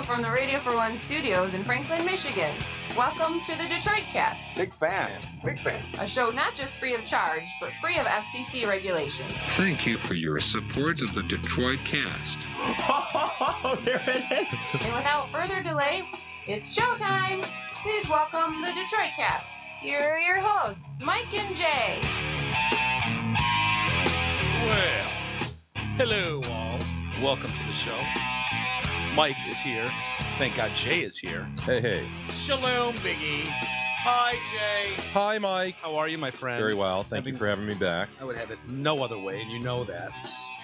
you from the Radio for One studios in Franklin, Michigan. Welcome to the Detroit Cast. Big fan. Big fan. A show not just free of charge, but free of FCC regulations. Thank you for your support of the Detroit Cast. Oh, there it is. And without further delay, it's showtime. Please welcome the Detroit Cast. Here are your hosts, Mike and Jay. Well, hello all. Welcome to the show. Mike is here. Thank God Jay is here. Hey. Shalom, Biggie. Hi, Jay. Hi, Mike. How are you, my friend? Very well. Thank you for having me back. I would have it no other way, and you know that.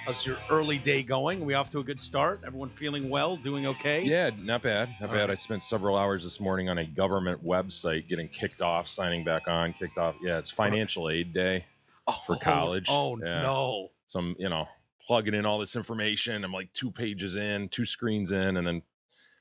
How's your early day going? Are we off to a good start? Everyone feeling well? Doing okay? Yeah, not bad. Not bad. I spent several hours this morning on a government website getting kicked off, signing back on, kicked off. Yeah, it's financial aid day for college. Oh, yeah. no. So I'm, plugging in all this information. I'm like 2 pages in, 2 screens in, and then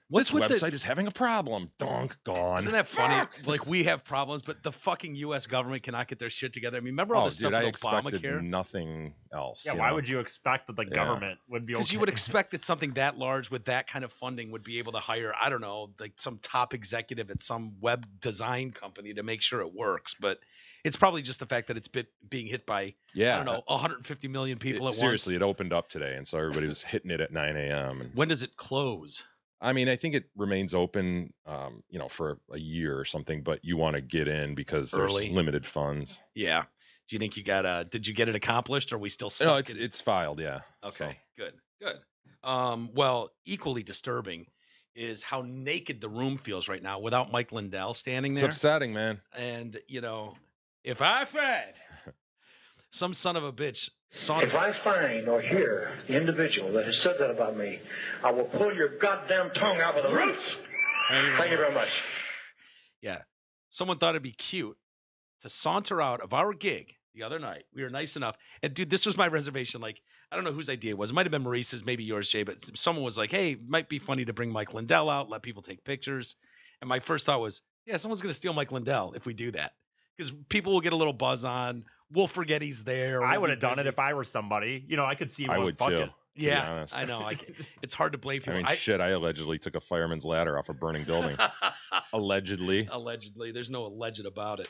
this website is having a problem. Donk, gone. Isn't that funny? Like, we have problems, but the fucking U.S. government cannot get their shit together. I mean, remember all this stuff with Obamacare? I expected nothing else. Yeah, why would you expect that the government would be okay? Because you would expect that something that large with that kind of funding would be able to hire, I don't know, like some top executive at some web design company to make sure it works. But it's probably just the fact that it's being hit by, I don't know, 150 million people at once. Seriously, it opened up today, and so everybody was hitting it at 9 a.m. And when does it close? I mean, I think it remains open, for a year or something, but you want to get in because there's limited funds. Yeah. Do you think you did you get it accomplished, or are we still stuck? No, it's filed, yeah. Okay, so. Good. Well, equally disturbing is how naked the room feels right now without Mike Lindell standing there. It's upsetting, man. And, if I find some son of a bitch If I find or hear the individual that has said that about me, I will pull your goddamn tongue out with the roots. Thank you very much. Yeah. Someone thought it'd be cute to saunter out of our gig the other night. We were nice enough. And, dude, this was my reservation. Like, I don't know whose idea it was. It might have been Maurice's, maybe yours, Jay, but someone was like, hey, it might be funny to bring Mike Lindell out, let people take pictures. And my first thought was, yeah, someone's going to steal Mike Lindell if we do that. Because people will get a little buzz on. We'll forget he's there. I would have done it if I were somebody. I could see him. I would too. Yeah, I know. It's hard to blame people. I allegedly took a fireman's ladder off a burning building. Allegedly. There's no alleged about it.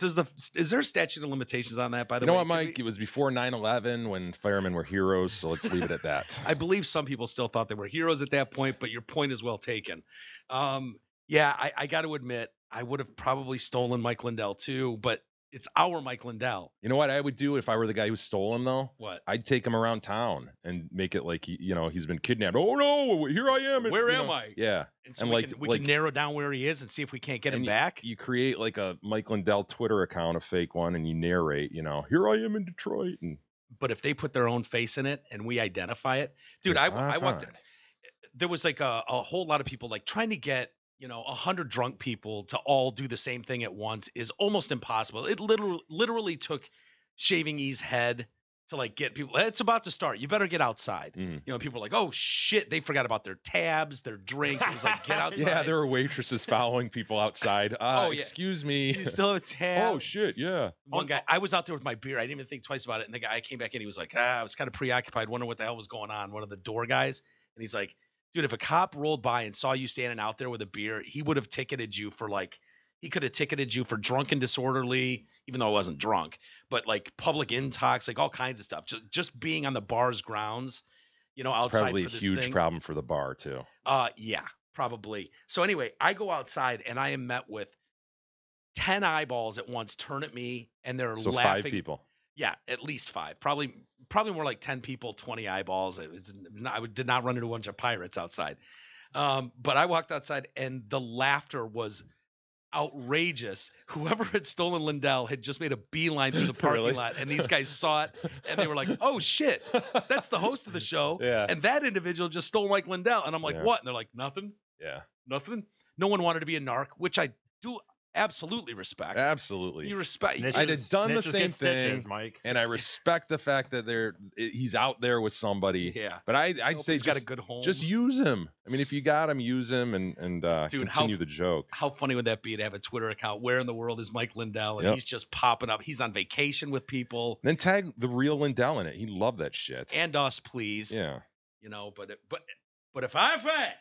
Is there a statute of limitations on that, by the way? You know what, Mike? It was before 9/11 when firemen were heroes, so let's leave it at that. I believe some people still thought they were heroes at that point, but your point is well taken. I got to admit, I would have probably stolen Mike Lindell too, but it's our Mike Lindell. You know what I would do if I were the guy who stole him, though? What? I'd take him around town and make it like he's been kidnapped. Oh no, here I am. Where am I? Yeah. And so we can narrow down where he is and see if we can't get him back. You create like a Mike Lindell Twitter account, a fake one, and you narrate. Here I am in Detroit. But if they put their own face in it and we identify it, dude, I walked. There was like a whole lot of people like trying to get 100 drunk people to all do the same thing at once is almost impossible. It literally took Shaving E's head to like get people. It's about to start. You better get outside. People are like, oh shit, they forgot about their tabs, their drinks. It was like, get outside. Yeah, there were waitresses following people outside. Excuse me. You still have a tab? Oh shit, yeah. One guy, I was out there with my beer. I didn't even think twice about it. And the guy came back in. He was like, I was kind of preoccupied, wondering what the hell was going on. One of the door guys, and he's like, dude, if a cop rolled by and saw you standing out there with a beer, he would have ticketed you for he could have ticketed you for drunk and disorderly, even though I wasn't drunk, but like public intox, like all kinds of stuff. Just being on the bar's grounds, outside. It's probably a huge problem for the bar too. Yeah, probably. So anyway, I go outside and I am met with 10 eyeballs at once turn at me, and they're laughing. 5 people. Yeah, at least 5. Probably more like 10 people, 20 eyeballs. I did not run into a bunch of pirates outside. But I walked outside and the laughter was outrageous. Whoever had stolen Lindell had just made a beeline through the parking lot, and these guys saw it and they were like, oh shit, that's the host of the show. Yeah. And that individual just stole Mike Lindell. And I'm like, what? And they're like, nothing. Yeah. Nothing. No one wanted to be a narc, which I do absolutely respect. Absolutely. You respect. I'd have done the same thing, Mike. And I respect the fact that he's out there with somebody. Yeah. But I'd say he's got a good home. Just use him. I mean, if you got him, use him and Dude, continue the joke. How funny would that be to have a Twitter account? Where in the world is Mike Lindell? And he's just popping up. He's on vacation with people. Then tag the real Lindell in it. He'd love that shit. And us, please. Yeah. But if I find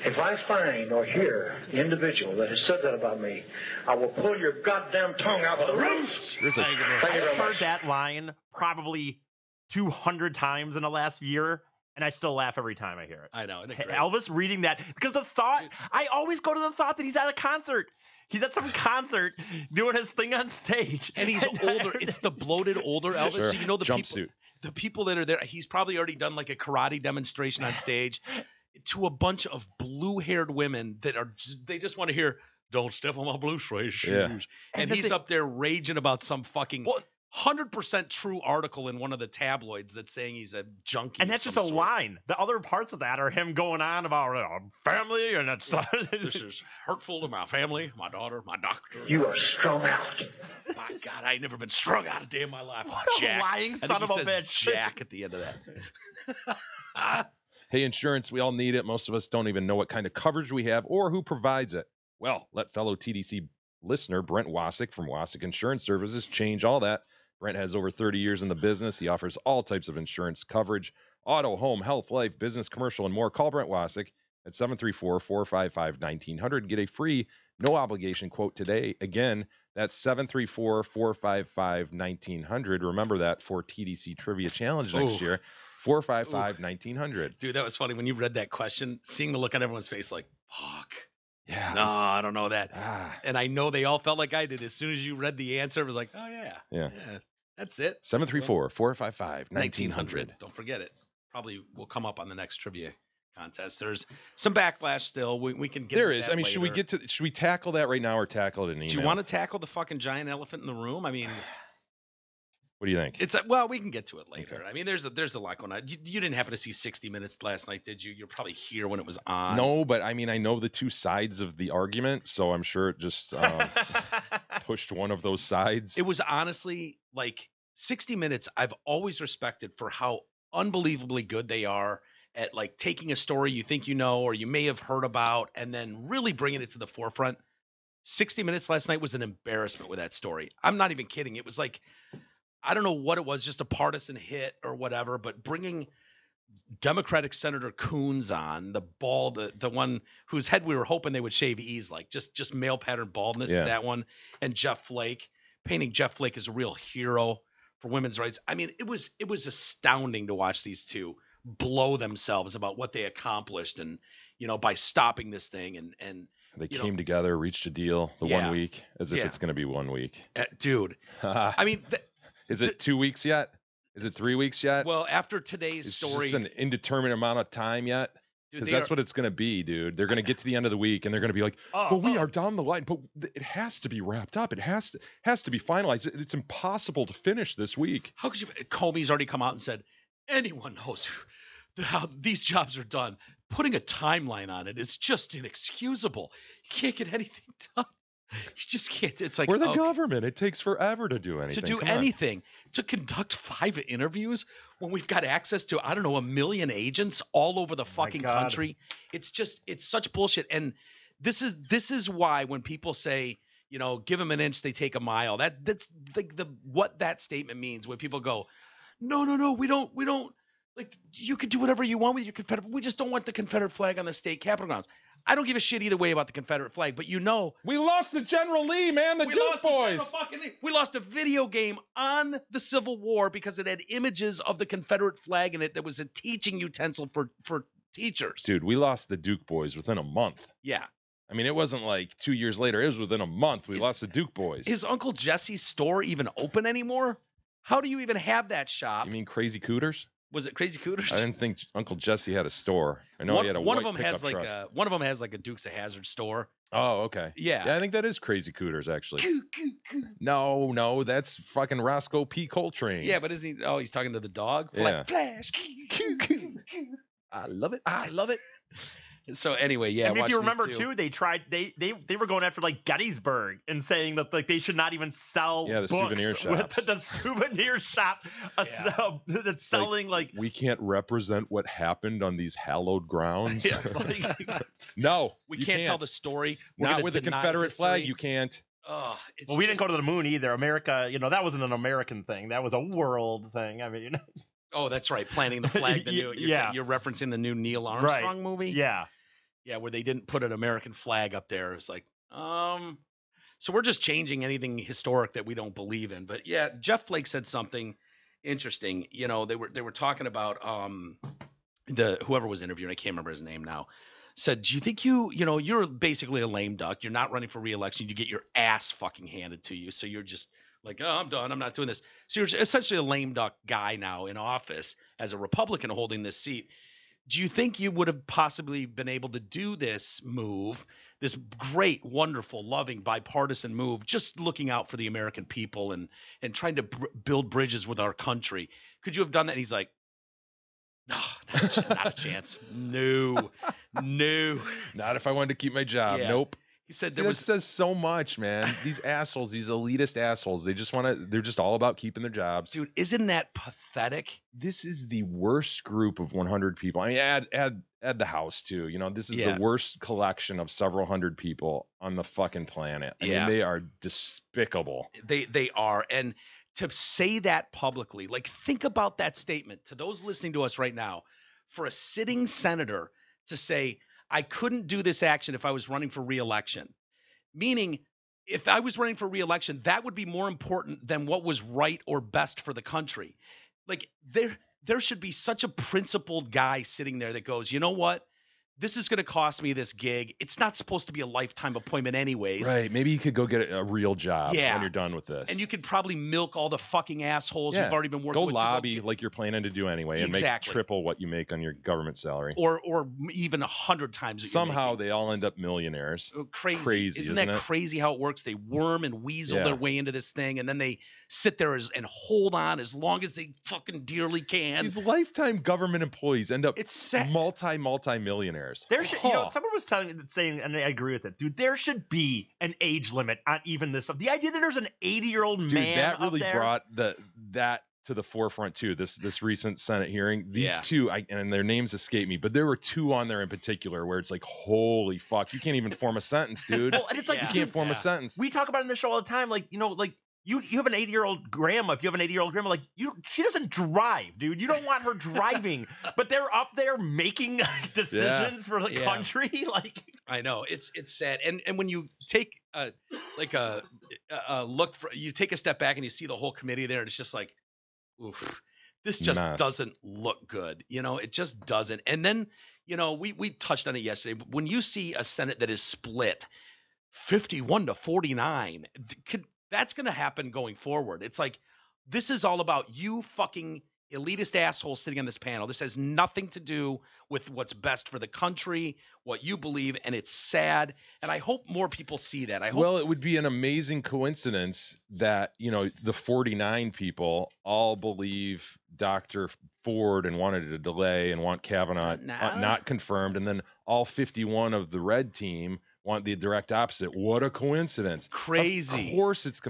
If I find or hear the individual that has said that about me, I will pull your goddamn tongue out of the roots. There's a, Thank you I've very heard much. that line probably 200 times in the last year, and I still laugh every time I hear it. I know. Isn't it great? Elvis reading that, because the thought, I always go to the thought that he's at a concert. He's at some concert doing his thing on stage. And he's older. It's the bloated older Elvis. Sure. So you know the Jumpsuit. people, the people that are there. He's probably already done like a karate demonstration on stage to a bunch of blue-haired women that are they just want to hear "Don't step on my blue suede shoes." Yeah. And he's up there raging about some fucking 100% true article in one of the tabloids that's saying he's a junkie. And that's of just a some sort. line. The other parts of that are him going on about family and that's This is hurtful to my family, my daughter, my doctor. You are strung out. My God, I ain't never been strung out a day in my life. What a Jack. lying I think son of he a says bitch. Jack at the end of that. hey, insurance, we all need it. Most of us don't even know what kind of coverage we have or who provides it. Well, let fellow TDC listener Brent Wasick from Wasick Insurance Services change all that. Brent has over 30 years in the business. He offers all types of insurance coverage, auto, home, health, life, business, commercial, and more. Call Brent Wasick at 734-455-1900. Get a free, no obligation quote today. Again, that's 734-455-1900. Remember that for TDC Trivia Challenge next year. 455-1900. Dude, that was funny when you read that question, seeing the look on everyone's face like, fuck. Yeah. No, I don't know that. Ah. And I know they all felt like I did. As soon as you read the answer, it was like, oh, yeah. Yeah. That's it. 734-455-1900. Don't forget it. Probably will come up on the next trivia contest. There's some backlash still. We can get There into is. that I mean, later. should we tackle that right now or tackle it in email? Do you want to tackle the fucking giant elephant in the room? I mean, What do you think? well, we can get to it later. Okay. I mean, there's a lot going on. You didn't happen to see 60 Minutes last night, did you? You're probably here when it was on. No, but I mean, I know the two sides of the argument, so I'm sure it just pushed one of those sides. It was honestly like 60 Minutes. I've always respected for how unbelievably good they are at like taking a story you think you know or you may have heard about and then really bringing it to the forefront. 60 Minutes last night was an embarrassment with that story. I'm not even kidding. It was like, I don't know what it was, just a partisan hit or whatever, but bringing Democratic Senator Coons on, the one whose head we were hoping they would shave ease, like just male pattern baldness, Yeah. that one, and Jeff Flake, painting Jeff Flake as a real hero for women's rights. I mean, it was astounding to watch these two blow themselves about what they accomplished and, by stopping this thing and They came together, reached a deal the 1 week, as if Yeah. it's going to be 1 week. Dude, I mean, Is it 2 weeks yet? Is it 3 weeks yet? well, after today's it's story, just an indeterminate amount of time yet? dude, Because they that's are- what it's going to be, dude. They're going to get to the end of the week, and they're going to be like, but we are down the line. But it has to be wrapped up. It has to be finalized. It's impossible to finish this week. How could you? Comey's already come out and said, anyone knows how these jobs are done. Putting a timeline on it is just inexcusable. You can't get anything done. You just can't. It's like We're the okay, government. It takes forever to do to anything. do Come on. anything, to conduct 5 interviews when we've got access to, I don't know, 1 million agents all over the fucking God. country. It's such bullshit. And this is why when people say, give them an inch, they take a mile. That's the what that statement means when people go, no, we don't. Like, you could do whatever you want with your Confederate. We just don't want the Confederate flag on the state capitol grounds. I don't give a shit either way about the Confederate flag, but we lost the General Lee, man. The we Duke lost the boys. General fucking Lee. We lost a video game on the Civil War because it had images of the Confederate flag in it that was a teaching utensil for teachers. Dude, we lost the Duke boys within a month. Yeah. I mean, it wasn't like 2 years later. It was within a month. We lost the Duke boys. Is Uncle Jesse's store even open anymore? How do you even have that shop? You mean Crazy Cooters? Was it Crazy Cooters? I didn't think Uncle Jesse had a store. I know he had a one white of them has pickup like truck. one of them has like a Dukes of Hazzard store. Oh, okay. Yeah. Yeah, I think that is Crazy Cooters, actually. No, that's fucking Roscoe P. Coltrane. Yeah, but isn't he? Oh, he's talking to the dog. Yeah. Flash. I love it. So anyway, yeah. And if watch you these remember two. too, they tried they were going after like Gettysburg and saying that like they should not even sell Yeah, the books souvenir shops. with the souvenir shop that's selling like We can't represent what happened on these hallowed grounds. yeah, like, No, we you can't tell the story. We're Not gonna with the deny Confederate flag, history. you can't. It's well, we didn't just- go to the moon either. America, that wasn't an American thing. That was a world thing. I mean, Oh, that's right. Planting the flag. Yeah. You're referencing the new Neil Armstrong movie. yeah. Yeah, where they didn't put an American flag up there. It's like, so we're just changing anything historic that we don't believe in. But yeah, Jeff Flake said something interesting. You know, they were talking about the whoever was interviewing, I can't remember his name now, said, do you think you're basically a lame duck. You're not running for re-election. You get your ass fucking handed to you. So you're just like, oh, I'm done. I'm not doing this. So you're essentially a lame duck guy now in office as a Republican holding this seat. Do you think you would have possibly been able to do this move, this great, wonderful, loving, bipartisan move, just looking out for the American people and trying to build bridges with our country? Could you have done that? And he's like, no, not a chance. No. Not if I wanted to keep my job. Yeah. Nope. He said That says so much, man. These assholes, these elitist assholes, they're just all about keeping their jobs. Dude, isn't that pathetic? This is the worst group of 100 people. I mean, add the House too. You know, this is the worst collection of several hundred people on the fucking planet. I mean, they are despicable. They are. And to say that publicly, like, think about that statement to those listening to us right now, for a sitting senator to say, I couldn't do this action if I was running for re-election. Meaning, if I was running for re-election, that would be more important than what was right or best for the country. Like, there should be such a principled guy sitting there that goes, you know what? This is going to cost me this gig. It's not supposed to be a lifetime appointment anyways. Right. Maybe you could go get a real job when you're done with this. And you could probably milk all the fucking assholes you've already been working with. Go lobby like you're planning to do anyway and make triple what you make on your government salary. Or even 100 times. Somehow they all end up millionaires. Crazy. Isn't that crazy how it works? They worm and weasel their way into this thing, and then they sit there and hold on as long as they fucking dearly can. These lifetime government employees end up multi-millionaires. There should, someone was saying, and I agree with it, dude. There should be an age limit on even this stuff. The idea that there's an 80-year-old man that really up there, brought that to the forefront too. This recent Senate hearing, these two, and their names escape me, but there were two on there in particular where it's like, holy fuck, you can't even form a sentence, dude. Well, and it's like you can't form a sentence. We talk about it in the show all the time, like You have an 80-year-old grandma. If you have an 80-year-old grandma, she doesn't drive, dude. You don't want her driving, but they're up there making decisions for the country. Like, I know it's sad. And when you take a look, you take a step back and you see the whole committee there, and it's just like, oof, this just doesn't look good. It just doesn't. And then, we touched on it yesterday, but when you see a Senate that is split 51-49, that's going to happen going forward. It's like, this is all about you fucking elitist assholes sitting on this panel. This has nothing to do with what's best for the country, what you believe, and it's sad. And I hope more people see that. Well, it would be an amazing coincidence that, the 49 people all believe Dr. Ford and wanted a delay and want Kavanaugh not confirmed, and then all 51 of the red team want the direct opposite. What a coincidence. Crazy. Of course it's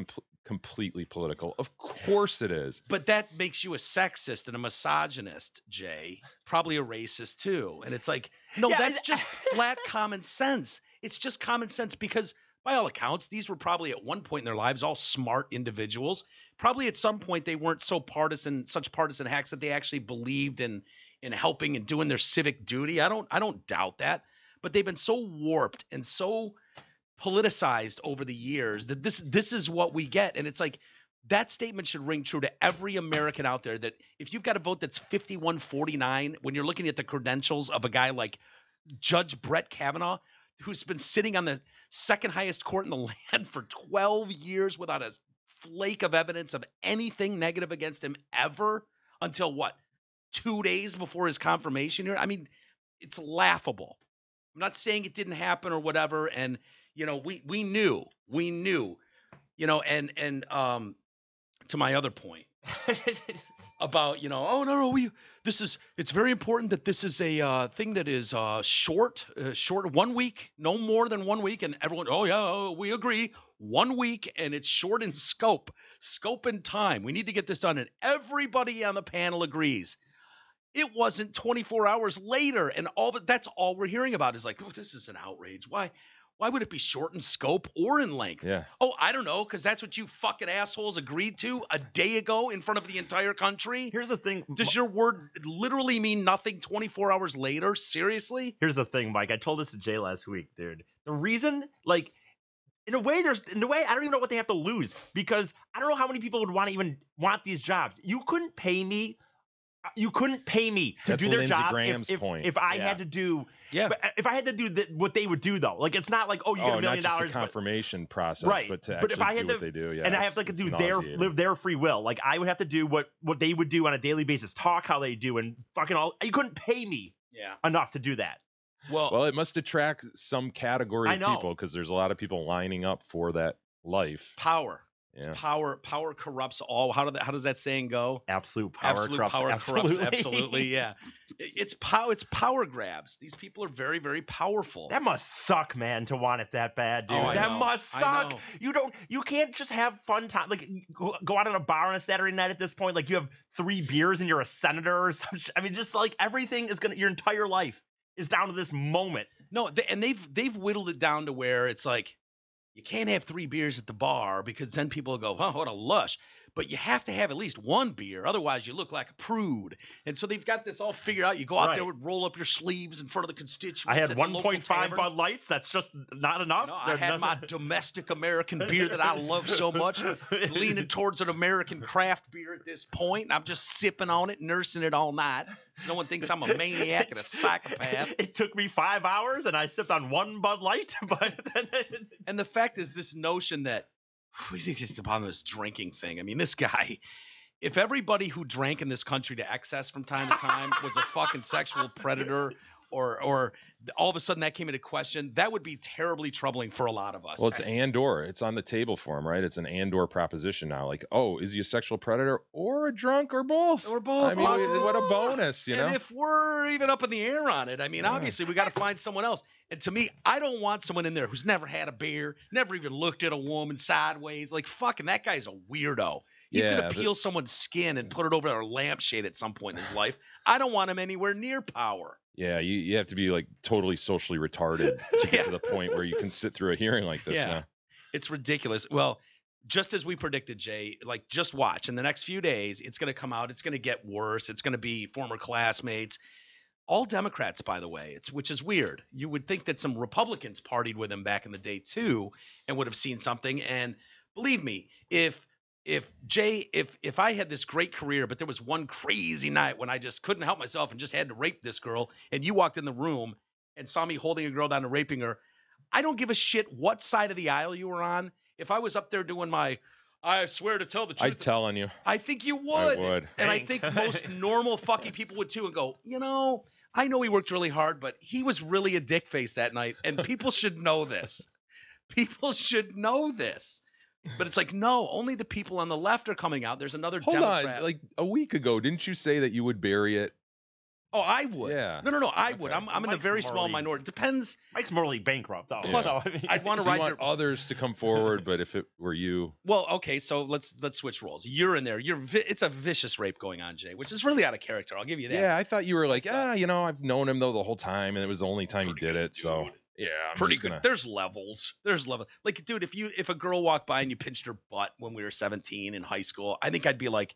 completely political. Of course it is. But that makes you a sexist and a misogynist, Jay. Probably a racist too. And it's like, no, that's just flat common sense. It's just common sense because by all accounts, these were probably at one point in their lives all smart individuals. Probably at some point they weren't such partisan hacks that they actually believed in helping and doing their civic duty. I don't doubt that. But they've been so warped and so politicized over the years that this is what we get. And it's like, that statement should ring true to every American out there, that if you've got a vote that's 51-49, when you're looking at the credentials of a guy like Judge Brett Kavanaugh, who's been sitting on the second highest court in the land for 12 years without a flake of evidence of anything negative against him ever, until 2 days before his confirmation here? I mean, it's laughable. I'm not saying it didn't happen or whatever. And, we knew, and to my other point about, it's very important that this is a thing that is short 1 week, no more than 1 week. And everyone, we agree, 1 week, and it's short in scope and time. We need to get this done. And everybody on the panel agrees. It wasn't 24 hours later, and that's all we're hearing about is like, oh, this is an outrage. Why Why would it be short in scope or in length? Yeah. Oh, I don't know, because that's what you fucking assholes agreed to a day ago in front of the entire country. Here's the thing. Does your word literally mean nothing 24 hours later? Seriously? Here's the thing, Mike. I told this to Jay last week, dude. The reason, like, in a way, I don't even know what they have to lose, because I don't know how many people would want these jobs. You couldn't pay me to do their Lindsey job Graham's point. if I had to do if I had to do what they would do, though. Like, it's not like, oh, you get $1 million. Not just the confirmation process, right? but to but actually if I had do what they do, yeah, and I have to live their free will. Like, I would have to do what they would do on a daily basis, talk how they do, and fucking all. You couldn't pay me enough to do that. Well, it must attract some category of people, because there's a lot of people lining up for that life. Power. Yeah. Power corrupts all. How does that saying go? Absolute power corrupts. Absolutely. Yeah. It's power grabs. These people are very, very powerful. That must suck, man, to want it that bad, dude. Oh, that must suck. You can't just have fun time. Like, go out on a bar on a Saturday night at this point. Like, you have 3 beers and you're a senator or something. I mean, just like everything is your entire life is down to this moment. No, and they've whittled it down to where it's like, you can't have 3 beers at the bar, because then people will go, oh, what a lush. But you have to have at least 1 beer. Otherwise, you look like a prude. And so they've got this all figured out. You go out there and roll up your sleeves in front of the constituents. I had 1.5 Bud Lights. That's just not enough. No, I had my domestic American beer that I love so much, leaning towards an American craft beer at this point. And I'm just sipping on it, nursing it all night, so no one thinks I'm a maniac and a psychopath. It took me 5 hours, and I sipped on 1 Bud Light. And the fact is, this notion that we think it's about this drinking thing. I mean, this guy, if everybody who drank in this country to excess from time to time was a fucking sexual predator, or all of a sudden that came into question, that would be terribly troubling for a lot of us. Well, it's and/or. It's on the table for him, right? It's an and/or proposition now. Like, oh, is he a sexual predator or a drunk or both? Or both. I mean, what a bonus, you know? And if we're even up in the air on it, I mean, obviously we got to find someone else. And to me, I don't want someone in there who's never had a beer, never even looked at a woman sideways. Like, fucking, that guy's a weirdo. He's going to peel someone's skin and put it over a lampshade at some point in his life. I don't want him anywhere near power. Yeah, you have to be like totally socially retarded to get to the point where you can sit through a hearing like this. Yeah, it's ridiculous. Well, just as we predicted, Jay, like, just watch. In the next few days, it's going to come out. It's going to get worse. It's going to be former classmates. All Democrats, by the way, which is weird. You would think that some Republicans partied with him back in the day, too, and would have seen something. And believe me, if I had this great career, but there was one crazy night when I just couldn't help myself and just had to rape this girl, and you walked in the room and saw me holding a girl down and raping her, I don't give a shit what side of the aisle you were on. If I was up there doing my, I swear to tell the truth, I'd tell on you. I think you would. I would. And I think most normal fucking people would too, and go, I know he worked really hard, but he was really a dick face that night, and people should know this. People should know this. But it's like, no, only the people on the left are coming out. There's another Democrat. Hold on. Like, a week ago, didn't you say that you would bury it? Oh, I would. Yeah. No, I would. I'm in the very small minority. Depends. Mike's morally bankrupt, though. Plus, I'd want to want others to come forward, but if it were you. Well, okay, so let's switch roles. You're in there. It's a vicious rape going on, Jay, which is really out of character. I'll give you that. Yeah, I thought you were like, I've known him, though, the whole time, and it was the only time he did it, so. Yeah, pretty good. There's levels. Like, dude, if a girl walked by and you pinched her butt when we were 17 in high school, I think I'd be like,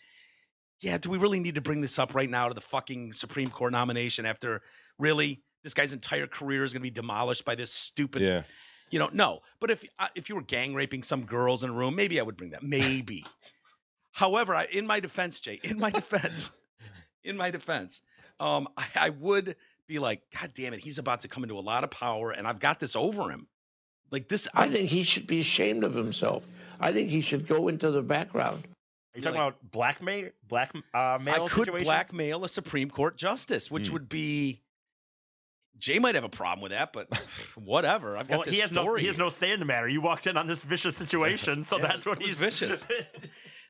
yeah, do we really need to bring this up right now to the fucking Supreme Court nomination after really this guy's entire career is going to be demolished by this stupid, no. But if you were gang raping some girls in a room, maybe I would bring that. Maybe. However, in my defense, Jay, I would be like, God damn it, he's about to come into a lot of power, and I've got this over him. Like this, I think he should be ashamed of himself. I think he should go into the background. Are you talking about blackmail? I could blackmail a Supreme Court justice, which would be. Jay might have a problem with that, but whatever. I've got this story. He has no say in the matter. You walked in on this vicious situation, so that's what he's vicious.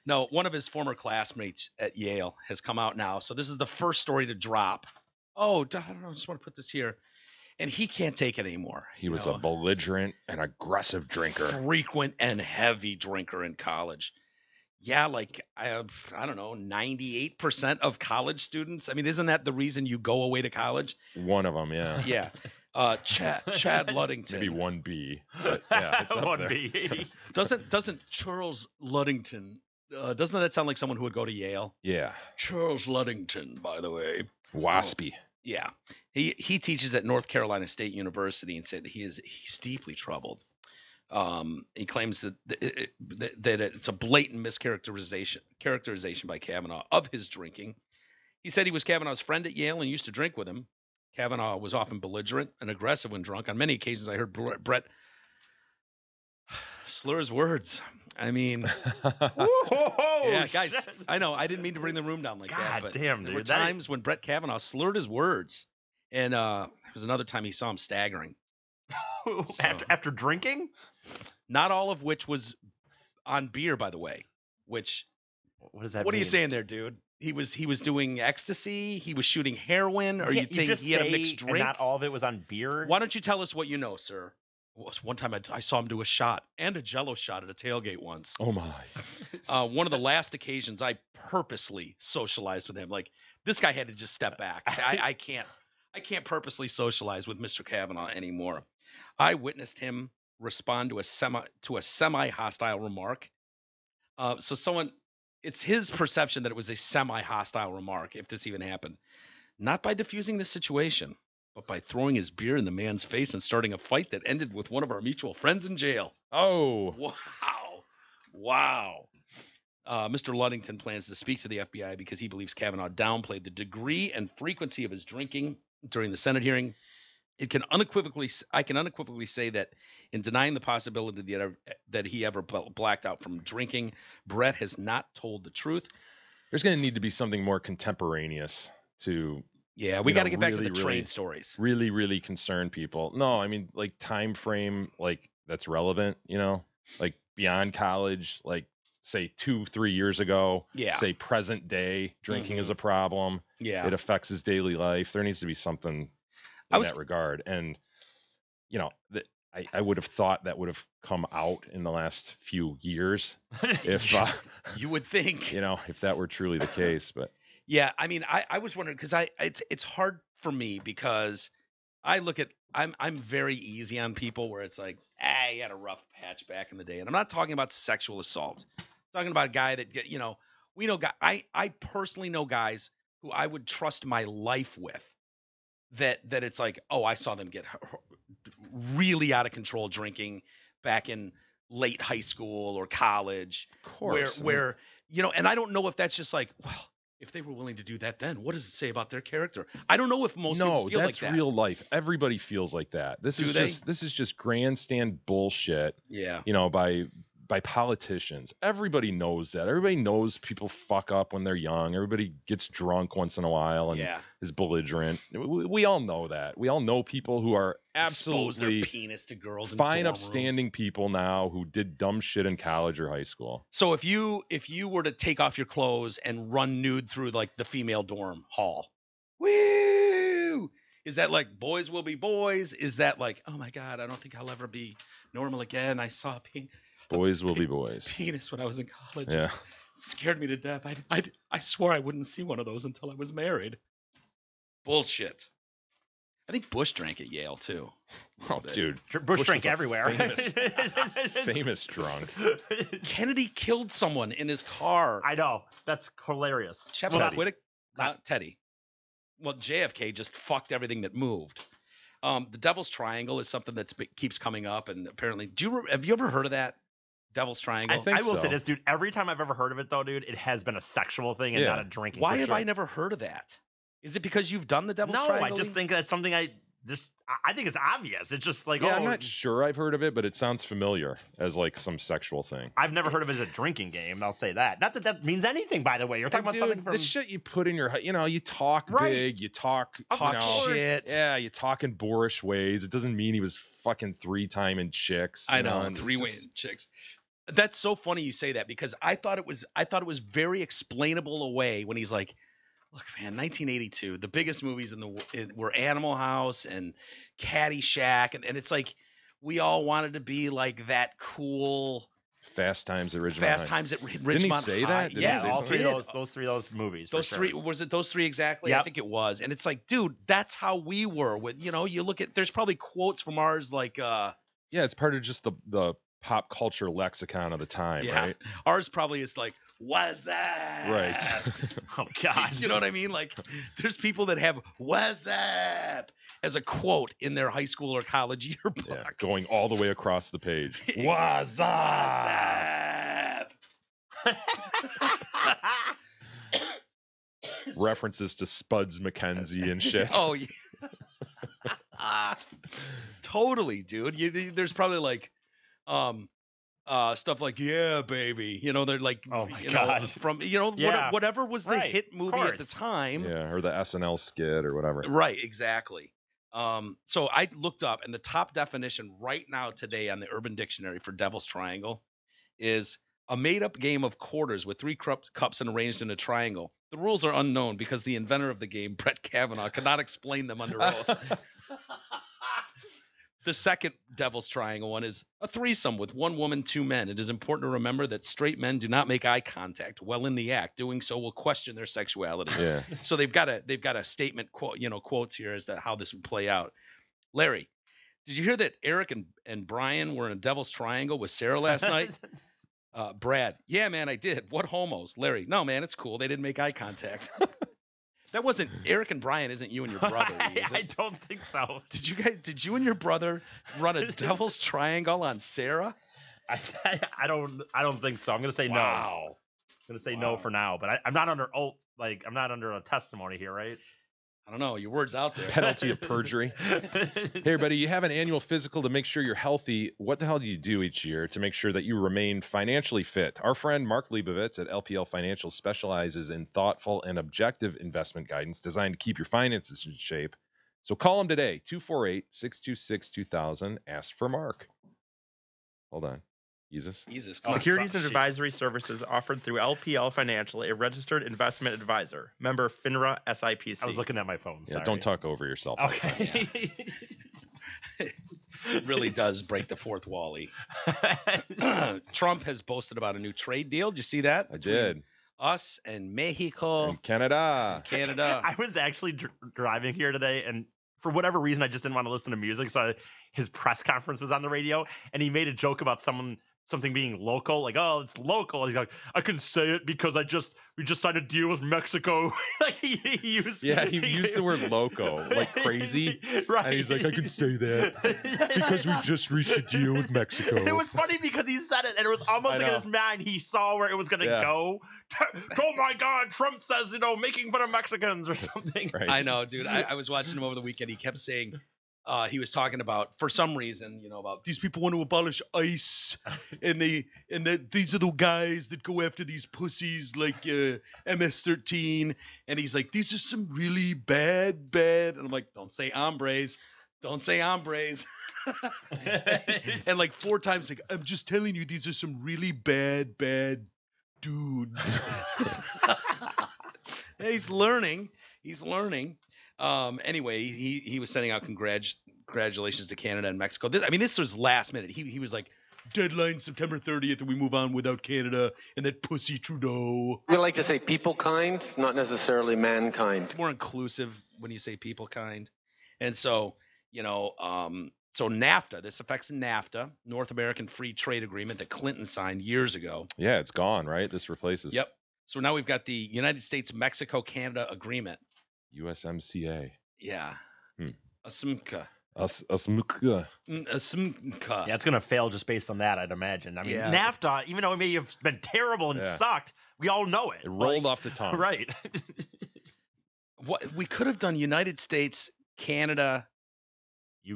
No, one of his former classmates at Yale has come out now, so this is the first story to drop. Oh, I don't know. I just want to put this here. And he can't take it anymore. He was a belligerent and aggressive drinker. Frequent and heavy drinker in college. Yeah, like, I don't know, 98% of college students. I mean, isn't that the reason you go away to college? One of them, yeah. Yeah. Chad Luddington. Maybe 1B. But yeah, it's up 1B. Doesn't Charles Luddington? Doesn't that sound like someone who would go to Yale? Yeah. Charles Luddington, by the way. Waspy. Yeah, he teaches at North Carolina State University and said he's deeply troubled. He claims that it's a blatant mischaracterization by Kavanaugh of his drinking. He said he was Kavanaugh's friend at Yale and used to drink with him. Kavanaugh was often belligerent and aggressive when drunk. On many occasions, I heard Brett slur his words. I mean, yeah, guys, shit. I know I didn't mean to bring the room down like that. God But damn, there were dude. times when Brett Kavanaugh slurred his words, and there was another time he saw him staggering. After drinking? Not all of which was on beer, by the way. Which What does that what mean? are you saying there, dude? He was doing ecstasy. He was shooting heroin. Or you saying he had a mixed drink? Not all of it was on beer? Why don't you tell us what you know, sir? One time I saw him do a shot and a Jello shot at a tailgate once. Oh my. One of the last occasions I purposely socialized with him. Like this guy had to just step back. I can't purposely socialize with Mr. Kavanaugh anymore. I witnessed him respond to a semi-hostile remark. It's his perception that it was a semi-hostile remark, if this even happened. Not by diffusing the situation, but by throwing his beer in the man's face and starting a fight that ended with one of our mutual friends in jail. Oh. Wow. Mr. Luddington plans to speak to the FBI because he believes Kavanaugh downplayed the degree and frequency of his drinking during the Senate hearing. I can unequivocally say that in denying the possibility that he ever blacked out from drinking, Brett has not told the truth. There's going to need to be something more contemporaneous to. Yeah, we got to get back to the train stories. Really, really concern people. No, I mean like time frame, like that's relevant. Like beyond college, like say 2-3 years ago. Yeah. Say present day drinking is a problem. Yeah. It affects his daily life. There needs to be something in that regard. And, I would have thought that would have come out in the last few years if you would think, if that were truly the case. But yeah, I mean, I was wondering because it's hard for me because I look at I'm very easy on people where it's like, you had a rough patch back in the day. And I'm not talking about sexual assault. I'm talking about a guy that, we know I personally know guys who I would trust my life with. That it's like, I saw them get really out of control drinking back in late high school or college. Of course. Where and I don't know if that's just like, well, if they were willing to do that then, what does it say about their character? I don't know if most people feel like that. No, that's real life. Everybody feels like that. This is just grandstand bullshit. Yeah. By politicians. Everybody knows that. Everybody knows people fuck up when they're young. Everybody gets drunk once in a while and is belligerent. We all know that. We all know people who are absolutely expose their penis to girls in fine, dorm upstanding rooms. People now who did dumb shit in college or high school. So if you were to take off your clothes and run nude through like the female dorm hall, woo! Is that like boys will be boys? Is that like, oh my God, I don't think I'll ever be normal again. I saw boys will be boys. Penis when I was in college. Yeah. It scared me to death. I swore I wouldn't see one of those until I was married. Bullshit. I think Bush drank at Yale too. Oh, dude. Bush drank everywhere. Famous drunk. Kennedy killed someone in his car. I know. That's hilarious. Teddy. Well, JFK just fucked everything that moved. The Devil's Triangle is something that keeps coming up, and apparently, have you ever heard of that? Devil's Triangle. I will say this, dude. Every time I've ever heard of it, though, dude, it has been a sexual thing and not a drinking. Why have I never heard of that? Is it because you've done the Devil's Triangle? No, I just think that's something I think it's obvious. It's just like, I'm not sure I've heard of it, but it sounds familiar as like some sexual thing. I've never heard of it as a drinking game. I'll say that. Not that that means anything, by the way. You're talking about something from the shit you put in your, you talk big, you talk shit. Yeah, you talk in boorish ways. It doesn't mean he was fucking 3-timing chicks. I know, 3-way chicks. That's so funny you say that because I thought it was very explainable away when he's like, look, man, 1982, the biggest movies were Animal House and Caddyshack. And it's like we all wanted to be like that cool Fast Times at Ridgemont Fast High. Times at Ridgemont Didn't he say High. that? Didn't Yeah, he say all something? three of those movies. Those three, was it those three exactly? Yep. I think it was. And it's like, dude, that's how we were with, you look at, there's probably quotes from ours like, yeah, it's part of just the pop culture lexicon of the time, right? Ours probably is like, what's that? Right. Oh God. You know what I mean? Like, there's people that have "what's up" as a quote in their high school or college yearbook. Yeah, going all the way across the page. What's up? References to Spuds McKenzie and shit. Oh yeah. Totally, dude. There's probably like, stuff like, yeah, baby. They're like, oh my God. From Yeah. whatever was the Right, hit movie at the time. Yeah, or the SNL skit or whatever. Right, exactly. So I looked up, and the top definition right now today on the Urban Dictionary for Devil's Triangle is a made-up game of quarters with 3 cups and arranged in a triangle. The rules are unknown because the inventor of the game, Brett Kavanaugh, could not explain them under oath. The second Devil's Triangle one is a threesome with 1 woman, 2 men. It is important to remember that straight men do not make eye contact while in the act. Doing so will question their sexuality. Yeah. So they've got a statement quotes here as to how this would play out. Larry, did you hear that Eric and Brian were in a Devil's Triangle with Sarah last night? Brad, yeah, man, I did. What homos? Larry, no, man, it's cool. They didn't make eye contact. That wasn't Eric and Brian. Isn't you and your brother? I don't think so. Did you and your brother run a Devil's Triangle on Sarah? I don't think so. I'm gonna say no. I'm gonna say no for now. But I'm not under oath. Like, I'm not under a testimony here, right? I don't know. Your word's out there. Penalty of perjury. Hey, everybody, you have an annual physical to make sure you're healthy. What the hell do you do each year to make sure that you remain financially fit? Our friend Mark Leibovitz at LPL Financial specializes in thoughtful and objective investment guidance designed to keep your finances in shape. So call him today, 248-626-2000. Ask for Mark. Hold on. Jesus. Securities and advisory services offered through LPL Financial, a registered investment advisor. Member FINRA SIPC. I was looking at my phone. Sorry. Yeah, don't talk over yourself. Okay. It really does break the fourth wally. Trump has boasted about a new trade deal. Did you see that? I did. Us and Mexico. And Canada. I was actually driving here today, and for whatever reason, I just didn't want to listen to music. So his press conference was on the radio, and he made a joke about something being local, like, oh, it's local. And he's like, I can say it because we just signed a deal with Mexico. Like he used the word loco like crazy. Right. And he's like, I can say that because we just reached a deal with Mexico. It was funny because he said it, and it was almost like in his mind he saw where it was going to go. Oh my God, Trump says, making fun of Mexicans or something. Right. I know, dude. I was watching him over the weekend. He kept saying, he was talking about, for some reason, about these people want to abolish ICE, and these are the guys that go after these pussies like MS-13, and he's like, these are some really bad, and I'm like, don't say hombres, and like 4 times, like, I'm just telling you, these are some really bad dudes. He's learning. Anyway, he was sending out congratulations to Canada and Mexico. This was last minute. He was like, deadline September 30th, and we move on without Canada and that pussy Trudeau. We like to say people kind, not necessarily mankind. It's more inclusive when you say people kind. And so, so NAFTA, this affects NAFTA, North American Free Trade Agreement that Clinton signed years ago. Yeah, it's gone, right? This replaces. Yep. So now we've got the United States-Mexico-Canada Agreement. USMCA. Yeah. USMCA. USMCA. USMCA. Yeah, it's going to fail just based on that, I'd imagine. NAFTA, even though it may have been terrible and sucked, we all know it. It rolled off the tongue. Right. What we could have done United States-Canada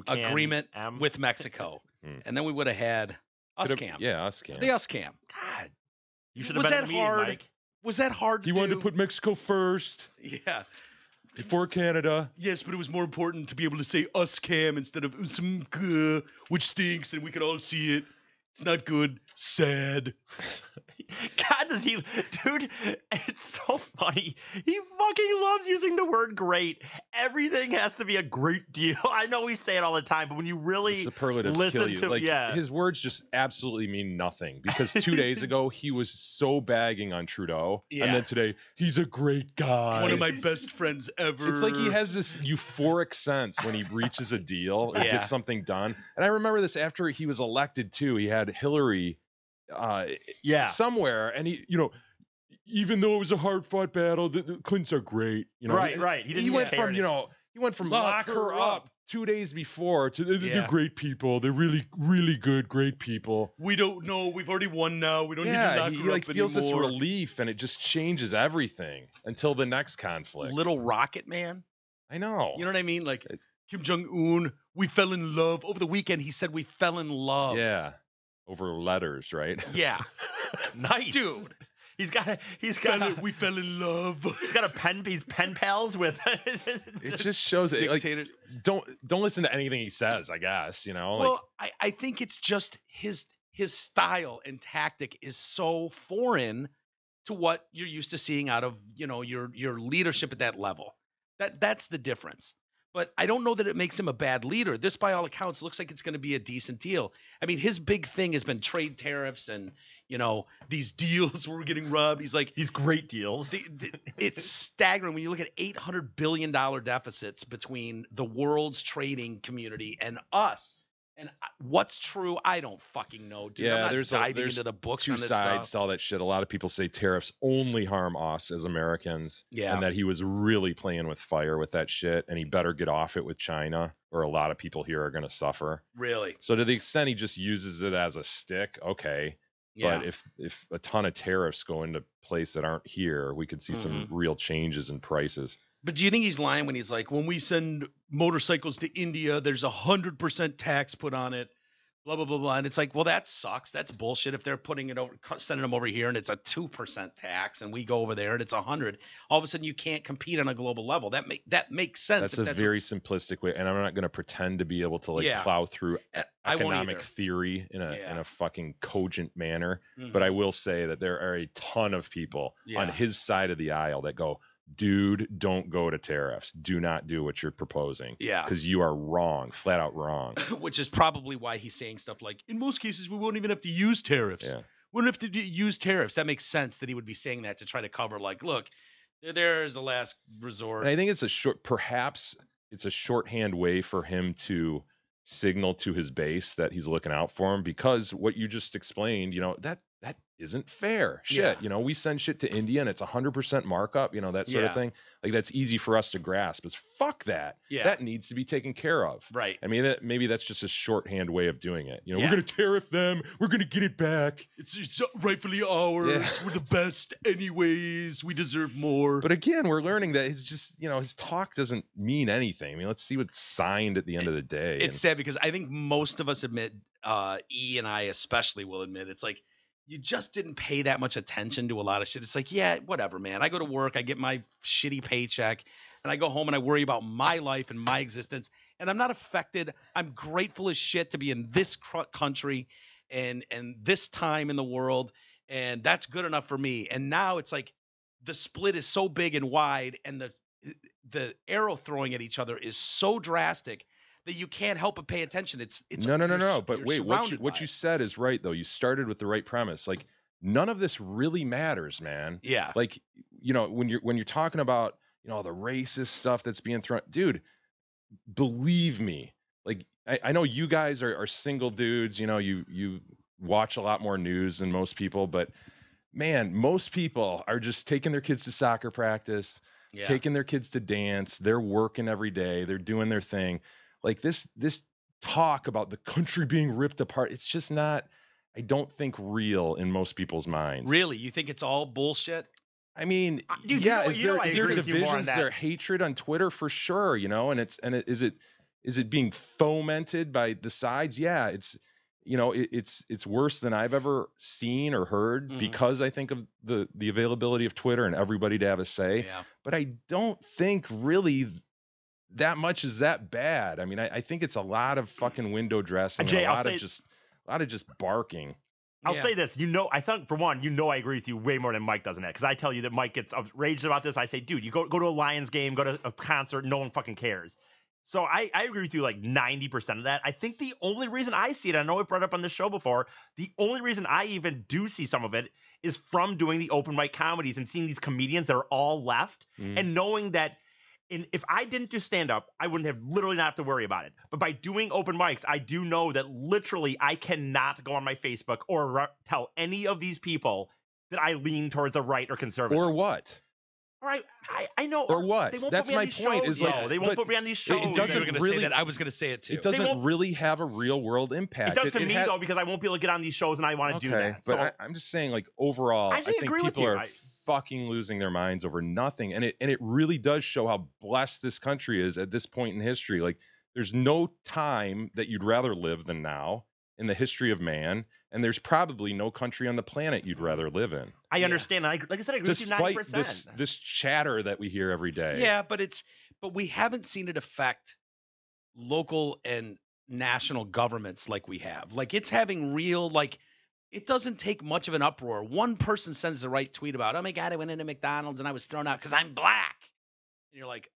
agreement with Mexico. And then we would have had USCAM. Yeah, USCAM. The USCAM. God. You should have been in the meeting, Mike. Was that hard He wanted to put Mexico first. Yeah. Before Canada. Yes, but it was more important to be able to say USCAM instead of USMCA, which stinks, and we could all see it. It's not good. Sad. God, dude, it's so funny. He fucking loves using the word great. Everything has to be a great deal. I know we say it all the time, but when you really the superlatives listen kill you. to Like, his words just absolutely mean nothing, because 2 days ago he was so bagging on Trudeau, and then today he's a great guy. One of my best friends ever. It's like he has this euphoric sense when he reaches a deal or gets something done. And I remember this after he was elected too. He had Hillary somewhere, and he, even though it was a hard-fought battle, the Clintons are great. Right. He went from lock her up 2 days before to they're great people. They're really, really good, great people. We don't know. We've already won now. We don't need to lock her up he feels this anymore. relief, and it just changes everything until the next conflict. Little Rocket Man. I know. You know what I mean? Like Kim Jong-un, we fell in love. Over the weekend, he said we fell in love. Yeah. Over letters, right? Yeah. Nice. Dude. We fell in love. He's got he's pen pals with. It just shows it. Dictators. Like, don't listen to anything he says, I guess, Well, I think it's just his style and tactic is so foreign to what you're used to seeing out of, your leadership at that level. That's the difference. But I don't know that it makes him a bad leader. This, by all accounts, looks like it's going to be a decent deal. I mean, his big thing has been trade tariffs and, these deals where we're getting robbed. He's like, these great deals. It's staggering when you look at $800 billion deficits between the world's trading community and us. And what's true, I don't fucking know, dude. I'm not diving into the books two on this sides stuff. to all that shit. A lot of people say tariffs only harm us as Americans, and that he was really playing with fire with that shit, and he better get off it with China, or a lot of people here are going to suffer. Really? So to the extent he just uses it as a stick, okay. Yeah. But if a ton of tariffs go into place that aren't here, we could see some real changes in prices. But do you think he's lying when he's like, when we send motorcycles to India, there's 100% tax put on it, blah, blah, blah, blah. And it's like, well, that sucks. That's bullshit. If they're sending them over here and it's a 2% tax and we go over there and it's 100, all of a sudden you can't compete on a global level. That makes sense. That's a very simplistic way. And I'm not going to pretend to be able to plow through economic theory in a fucking cogent manner. But I will say that there are a ton of people on his side of the aisle that go, dude, don't go to tariffs. Do not do what you're proposing. Yeah. Because you are wrong, flat out wrong. Which is probably why he's saying stuff like, in most cases, we won't even have to use tariffs. Yeah. We won't have to use tariffs. That makes sense that he would be saying that to try to cover, like, look, there's a last resort. And I think perhaps it's a shorthand way for him to signal to his base that he's looking out for him, because what you just explained, that isn't fair. Shit, we send shit to India and it's 100% markup, that sort of thing. Like, that's easy for us to grasp. It's fuck that. Yeah. That needs to be taken care of. Right. I mean, maybe that's just a shorthand way of doing it. We're going to tariff them. We're going to get it back. It's rightfully ours. Yeah. We're the best anyways. We deserve more. But again, we're learning that it's just, his talk doesn't mean anything. I mean, let's see what's signed at the end of the day. It's sad because I think most of us admit, E and I especially will admit, it's like, you just didn't pay that much attention to a lot of shit. It's like, yeah, whatever, man. I go to work, I get my shitty paycheck, and I go home and I worry about my life and my existence. And I'm not affected. I'm grateful as shit to be in this country and this time in the world. And that's good enough for me. And now it's like the split is so big and wide, and the arrow throwing at each other is so drastic that you can't help but pay attention. It's no. But wait, what you said is right, though. You started with the right premise. Like, none of this really matters, man. Yeah. Like, when you're talking about, the racist stuff that's being thrown, dude, believe me. Like, I know you guys are single dudes. You watch a lot more news than most people, but man, most people are just taking their kids to soccer practice, taking their kids to dance. They're working every day. They're doing their thing. Like, this talk about the country being ripped apart, it's just not, I don't think, real in most people's minds. Really? You think it's all bullshit? I mean, is there divisions, is there hatred on Twitter? For sure, is it being fomented by the sides? Yeah, it's worse than I've ever seen or heard, because I think of the availability of Twitter and everybody to have a say. Yeah. But I don't think really that much is that bad. I mean, I think it's a lot of fucking window dressing, and a lot A lot of just barking. I'll say this, I think for one, I agree with you way more than Mike does in that, because I tell you that Mike gets outraged about this. I say, dude, you go to a Lions game, go to a concert, no one fucking cares. So I agree with you like 90% of that. I think the only reason I see it, I know I brought it up on this show before, the only reason I even do see some of it is from doing the open mic comedies and seeing these comedians that are all left and knowing that if I didn't do stand-up, I wouldn't have literally not have to worry about it. But by doing open mics, I do know that literally I cannot go on my Facebook or tell any of these people that I lean towards the right or conservative. Or what? All right, I know. Or what? They won't That's put me my on these point. shows, Is like, though. They won't put me on these shows. It doesn't really. Say that. I was going to say it too. It doesn't really have a real world impact. It does to me though, because I won't be able to get on these shows, and I want to do that. But So I'm just saying, like overall, I think people are fucking losing their minds over nothing, and it really does show how blessed this country is at this point in history. Like, there's no time that you'd rather live than now in the history of man, and there's probably no country on the planet you'd rather live in. I understand. Like I said, I agree with you 90%. Despite this chatter that we hear every day. Yeah, but we haven't seen it affect local and national governments like we have. Like, it's having real, like, it doesn't take much of an uproar. One person sends the right tweet about, oh my God, I went into McDonald's and I was thrown out because I'm black. And you're like,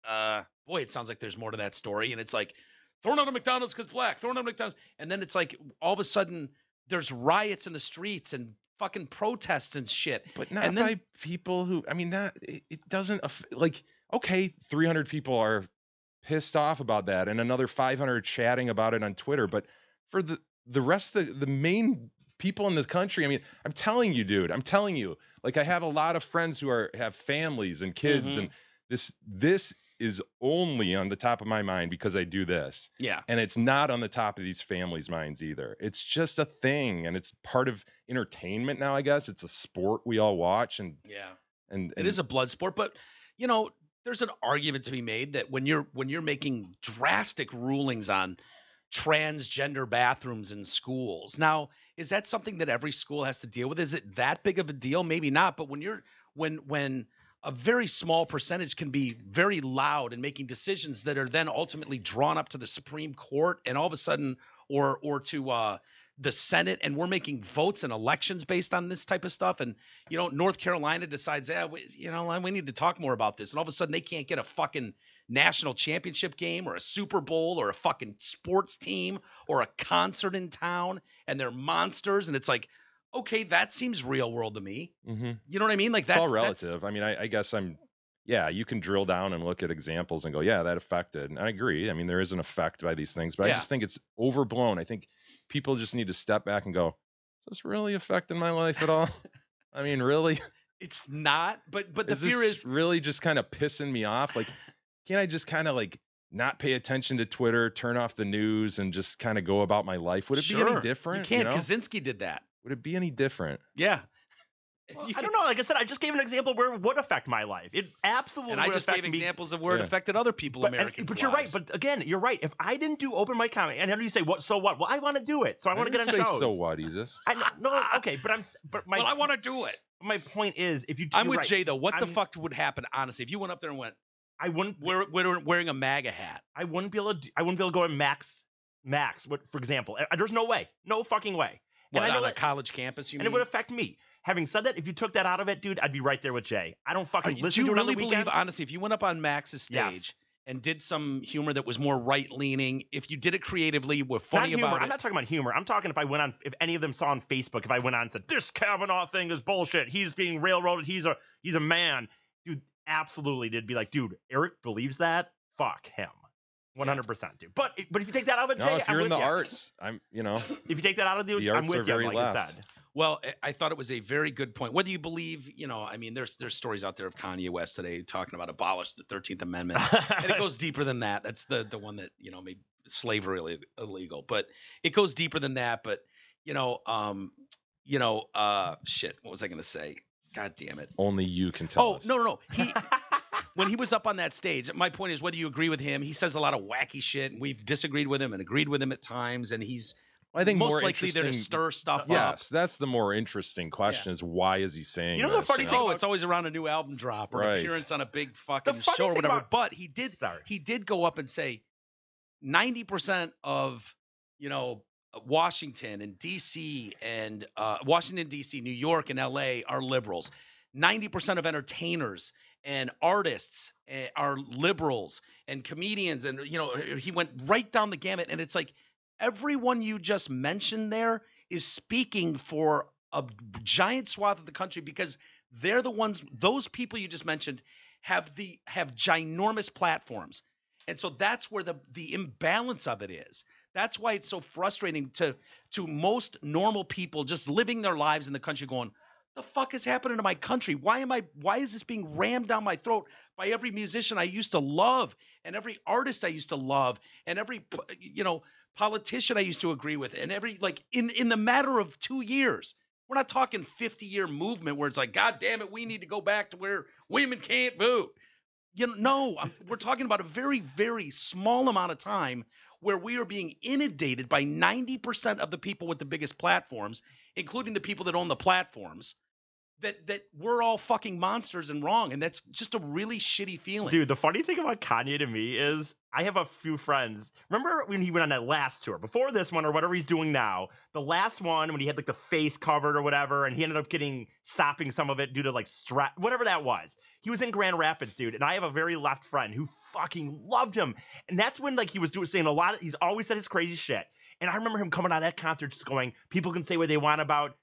boy, it sounds like there's more to that story. And it's like, thrown out of McDonald's because black, thrown out of McDonald's. And then it's like, all of a sudden, there's riots in the streets and fucking protests and shit. But not by people who, it doesn't, like, okay, 300 people are pissed off about that and another 500 chatting about it on Twitter. But for the rest of the main people in this country, I'm telling you, dude, like, I have a lot of friends who have families and kids, and this is only on the top of my mind because I do this. Yeah. And it's not on the top of these families' minds either. It's just a thing, and it's part of entertainment now, I guess. It's a sport we all watch, and and it is a blood sport. But there's an argument to be made that when you're making drastic rulings on transgender bathrooms in schools, now, is that something that every school has to deal with? Is it that big of a deal? Maybe not. But when a very small percentage can be very loud and making decisions that are then ultimately drawn up to the Supreme Court and all of a sudden, or to the Senate, and we're making votes and elections based on this type of stuff. And, North Carolina decides, we need to talk more about this. And all of a sudden they can't get a fucking national championship game or a Super Bowl or a fucking sports team or a concert in town, and they're monsters. And it's like, okay, that seems real world to me. Mm-hmm. You know what I mean? Like, that's all relative. I guess you can drill down and look at examples and go, yeah, that affected. And I agree. There is an effect by these things, but I just think it's overblown. I think people just need to step back and go, is this really affecting my life at all? Really? It's not, but the fear is really just kind of pissing me off. Like, can't I just kind of like not pay attention to Twitter, turn off the news, and just kind of go about my life? Would it be any different? You can't. Kaczynski did that. Would it be any different? Yeah. Well, I don't know. Like I said, I just gave an example where it would affect my life. It absolutely would affect me. And I just gave examples of where it affected other people, Americans. But you're right. But again, you're right. If I didn't do open mic comedy, and then you say, "What? So what?" Well, I want to do it, so I want to get on shows. So what, Jesus? No, okay, but I want to do it. My point is, if you, I'm with Jay though. What the fuck would happen, honestly, if you went up there and went? I wouldn't wearing a MAGA hat. I wouldn't be able to go to Max. For example, there's no way, no fucking way. And on a college campus, it would affect me. Having said that, if you took that out of it, dude, I'd be right there with Jay. I don't fucking listen to it on the weekends. Believe, honestly, if you went up on Max's stage and did some humor that was more right-leaning, if you did it creatively, were funny about it. I'm not talking about humor. I'm talking if any of them saw on Facebook, if I went on and said, this Kavanaugh thing is bullshit. He's being railroaded. He's a man. Dude, absolutely. They'd be like, dude, Eric believes that? Fuck him. 100%, dude. But if you take that out of it, Jay, if you're in the arts, if you take that out of the I'm with you, like you said. Well, I thought it was a very good point. Whether you believe, there's stories out there of Kanye West today talking about abolish the 13th Amendment, and it goes deeper than that. That's the one that made slavery illegal, but it goes deeper than that. But shit. What was I gonna say? God damn it! Only you can tell us. No. When he was up on that stage, my point is whether you agree with him, he says a lot of wacky shit, and we've disagreed with him and agreed with him at times, and he's I think most more likely there to stir stuff up. Yes, that's the more interesting question is why is he saying the funny thing it's always around a new album drop or an appearance on a big fucking show or whatever. But he did go up and say 90% of Washington and D.C. and Washington, D.C., New York, and L.A. are liberals. 90% of entertainers and artists are liberals, and comedians, and he went right down the gamut. And it's like everyone you just mentioned there is speaking for a giant swath of the country, because they're the ones. Those people you just mentioned have ginormous platforms, and so that's where the imbalance of it is. That's why it's so frustrating to most normal people just living their lives in the country, going, the fuck is happening to my country? Why is this being rammed down my throat by every musician I used to love, and every artist I used to love, and every politician I used to agree with, and every, like, in the matter of 2 years. We're not talking 50-year movement where it's like, God damn it, we need to go back to where women can't vote. We're talking about a very, very small amount of time where we are being inundated by 90% of the people with the biggest platforms, including the people that own the platforms, that we're all fucking monsters and wrong. And that's just a really shitty feeling. Dude, the funny thing about Kanye to me is I have a few friends. Remember when he went on that last tour? Before this one, or whatever he's doing now, the last one when he had like the face covered or whatever, and he ended up stopping some of it due to like stress, whatever that was. He was in Grand Rapids, dude. And I have a very left friend who fucking loved him. And that's when like he was saying a lot. He's always said his crazy shit. And I remember him coming out of that concert just going, people can say what they want about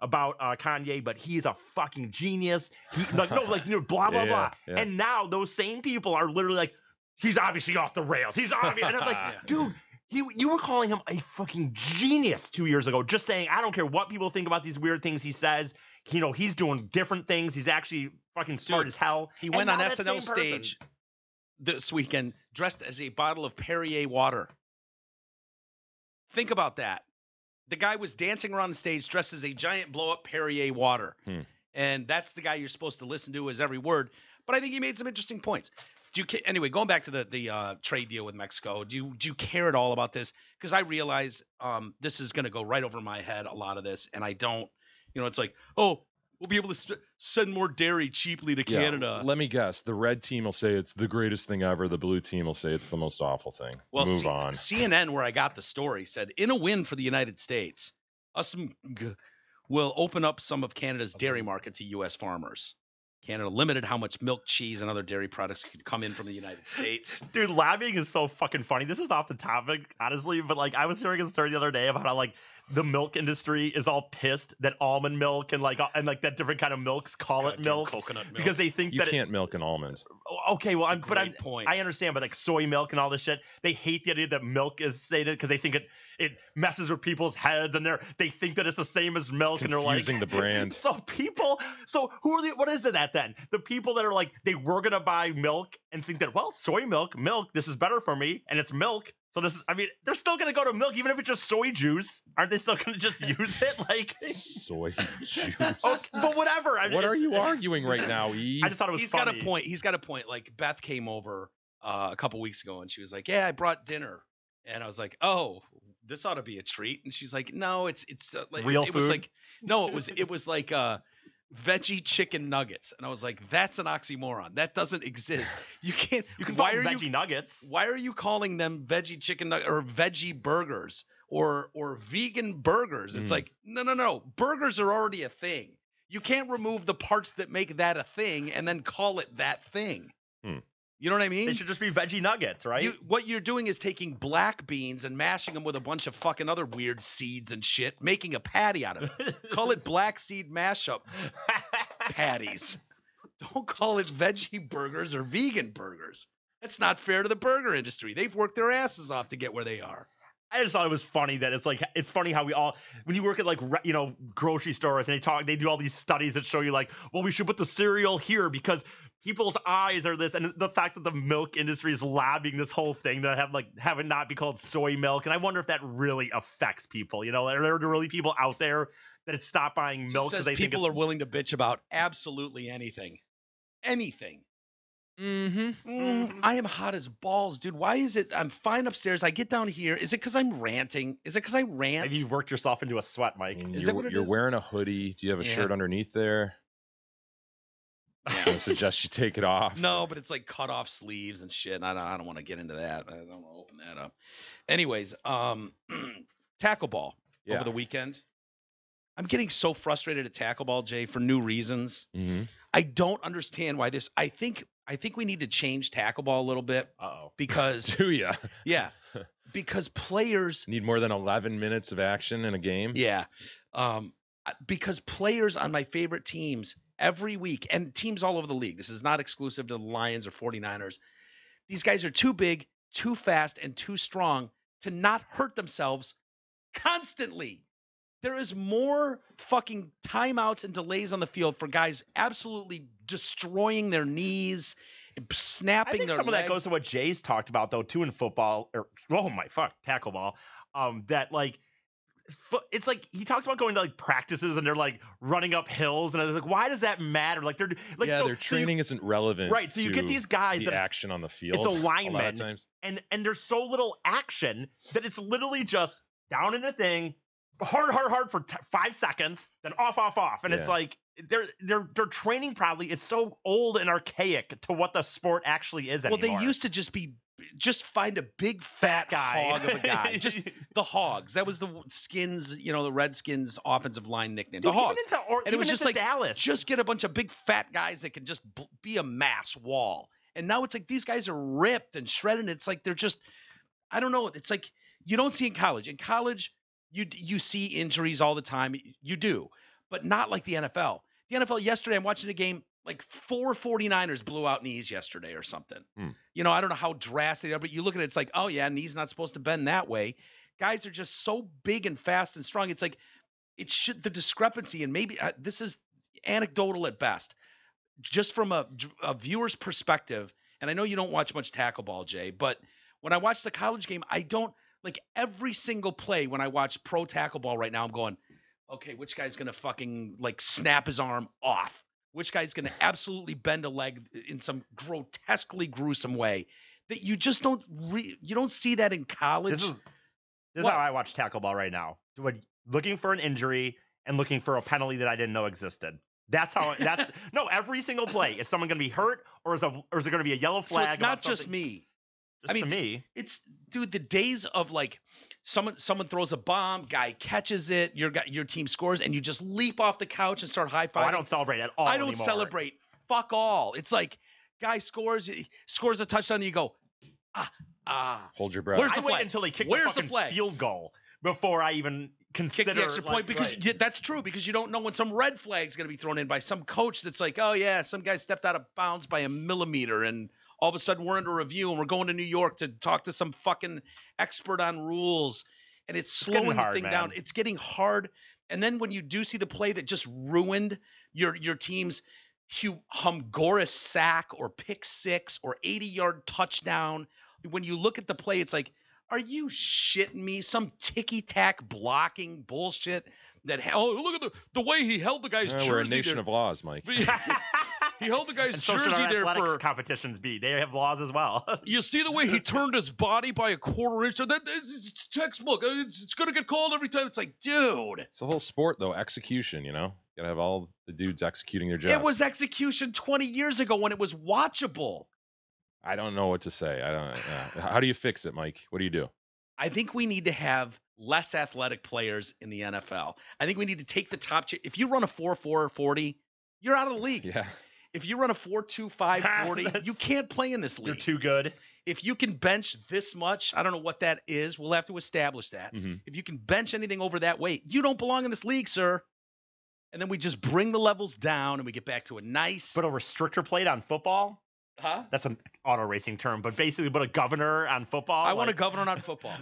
Kanye, but he's a fucking genius. Blah, blah, blah. Yeah. And now those same people are literally like, he's obviously off the rails. He's obviously, and I'm like, dude, you were calling him a fucking genius 2 years ago, just saying, I don't care what people think about these weird things he says. He's doing different things. He's actually fucking smart as hell. He went on SNL stage this weekend dressed as a bottle of Perrier water. Think about that. The guy was dancing around the stage dressed as a giant blow-up Perrier water. And that's the guy you're supposed to listen to his every word. But I think he made some interesting points. Anyway, going back to the trade deal with Mexico, do you care at all about this? Because I realize this is going to go right over my head, a lot of this. And I don't, it's like, oh, we'll be able to send more dairy cheaply to Canada. Let me guess. The red team will say it's the greatest thing ever. The blue team will say it's the most awful thing. Well, move on. CNN, where I got the story, said, in a win for the United States, will open up some of Canada's dairy market to U.S. farmers. Canada limited how much milk, cheese, and other dairy products could come in from the United States. Dude, lobbying is so fucking funny. This is off the topic, honestly, but like I was hearing a story the other day about how like the milk industry is all pissed that almond milk and that different kind of milks call it milk, coconut milk, because they think you can't milk an almond. Okay, well, point. I understand, but like soy milk and all this shit, they hate the idea that milk is sated because they think it messes with people's heads, and they think that it's the same as milk, and they're like using the brand. So who are what is it that then? The people that are like, they were gonna buy milk and think that, well, soy milk, this is better for me, and it's milk. So they're still going to go to milk, even if it's just soy juice. Aren't they still going to just use it? Like soy juice. Okay, but whatever. What are you arguing right now, Eve? I just thought it was funny. He's got a point. Like Beth came over a couple weeks ago and she was like, yeah, I brought dinner. And I was like, oh, this ought to be a treat. And she's like, no, it's like real it food. Was like, no, it was like veggie chicken nuggets. And I was like, that's an oxymoron. That doesn't exist. You can call them veggie nuggets. Why are you calling them veggie chicken nuggets or veggie burgers or vegan burgers? It's like, no. Burgers are already a thing. You can't remove the parts that make that a thing and then call it that thing. You know what I mean? They should just be veggie nuggets, right? What you're doing is taking black beans and mashing them with a bunch of fucking other weird seeds and shit, making a patty out of it. Call it black seed mashup patties. Don't call it veggie burgers or vegan burgers. That's not fair to the burger industry. They've worked their asses off to get where they are. I just thought it was funny that it's funny how we all, when you work at like, grocery stores and they do all these studies that show you like, well, we should put the cereal here because people's eyes are this, and the fact that the milk industry is lobbying this whole thing to have it not be called soy milk. And I wonder if that really affects people. Are there really people out there that stop buying milk because they think people are willing to bitch about absolutely anything? Anything. I am hot as balls, dude. Why is it I'm fine upstairs? I get down here. Is it because I'm ranting? Is it because I rant? Maybe you've worked yourself into a sweat, Mike. Is that what it is? You're wearing a hoodie. Do you have a shirt underneath there? I suggest you take it off. No, but it's like cut off sleeves and shit. And I don't want to get into that. I don't want to open that up. Anyways, tackle ball over the weekend. I'm getting so frustrated at tackle ball, Jay, for new reasons. Mm-hmm. I don't understand why this. I think we need to change tackle ball a little bit. Because do ya? Yeah, because players need more than 11 minutes of action in a game. Yeah, because players on my favorite teams every week, and teams all over the league. This is not exclusive to the Lions or 49ers. These guys are too big, too fast, and too strong to not hurt themselves constantly. There is more fucking timeouts and delays on the field for guys absolutely destroying their knees, snapping their legs. Some of that goes to what Jay's talked about, though, too, in football. Tackle ball. That, like, it's like he talks about going to, like, practices and they're, like, running up hills. And I was like, why does that matter? Like, they're like, their training isn't relevant. Right. So you get these guys the action on the field. It's a lineman. A lot of times. And there's so little action that it's literally just down in a thing. Hard for 5 seconds, then off, and it's like their training probably is so old and archaic to what the sport actually is anymore. Well, they used to just find a big fat guy. Hog of a guy, just the Hogs. That was the Skins, the Redskins' offensive line nickname, the Hog. And it was just like Dallas. Just get a bunch of big fat guys that can just be a mass wall. And now it's like these guys are ripped and shredded. It's like they're just, I don't know. It's like you don't see in college. In college, you see injuries all the time. You do, but not like the NFL. The NFL yesterday, I'm watching a game, like 4 49ers blew out knees yesterday or something. I don't know how drastic they are, but you look at it, it's like, oh yeah, knees not supposed to bend that way. Guys are just so big and fast and strong. It's like the discrepancy, and maybe this is anecdotal at best, just from a viewer's perspective. And I know you don't watch much tackle ball, Jay, but when I watch the college game, I don't. Like every single play when I watch pro tackle ball right now, I'm going, okay, which guy's going to fucking like snap his arm off? Which guy's going to absolutely bend a leg in some grotesquely gruesome way that you just don't you don't see that in college. This is how I watch tackle ball right now. Looking for an injury and looking for a penalty that I didn't know existed. No, every single play. Is someone going to be hurt or is there going to be a yellow flag? So it's not just me. To me, it's the days of like someone throws a bomb, guy catches it, your team scores, and you just leap off the couch and start high fiving. I don't celebrate at all. I don't celebrate. Fuck all. It's like guy scores a touchdown, and you go, hold your breath. Where's the flag? I wait until they kick the fucking field goal before I even consider kick the extra point because that's true because you don't know when some red flag's going to be thrown in by some coach that's like, oh yeah, some guy stepped out of bounds by a millimeter and. All of a sudden, we're under review and we're going to New York to talk to some fucking expert on rules. And it's slowing the thing down. It's getting hard. And then when you do see the play that just ruined your team's humongous sack or pick six or 80-yard touchdown, when you look at the play, it's like, are you shitting me? Some ticky-tack blocking bullshit that, look at the way he held the guy's jersey. We're a nation of laws, Mike. He held the guy's jersey there for competitions. They have laws as well. You see the way he turned his body by a quarter inch? It's textbook. It's going to get called every time. It's like, dude. It's the whole sport, though. Execution, Got to have all the dudes executing their job. It was execution 20 years ago when it was watchable. I don't know what to say. How do you fix it, Mike? What do you do? I think we need to have less athletic players in the NFL. I think we need to take the top. If you run a 4.4 40, you're out of the league. Yeah. If you run a 4.25 40, you can't play in this league. You're too good. If you can bench this much, I don't know what that is. We'll have to establish that. Mm-hmm. If you can bench anything over that weight, you don't belong in this league, sir. And then we just bring the levels down and we get back to a nice. But a restrictor plate on football? Huh? That's an auto racing term, but basically put a governor on football. I want a governor on football.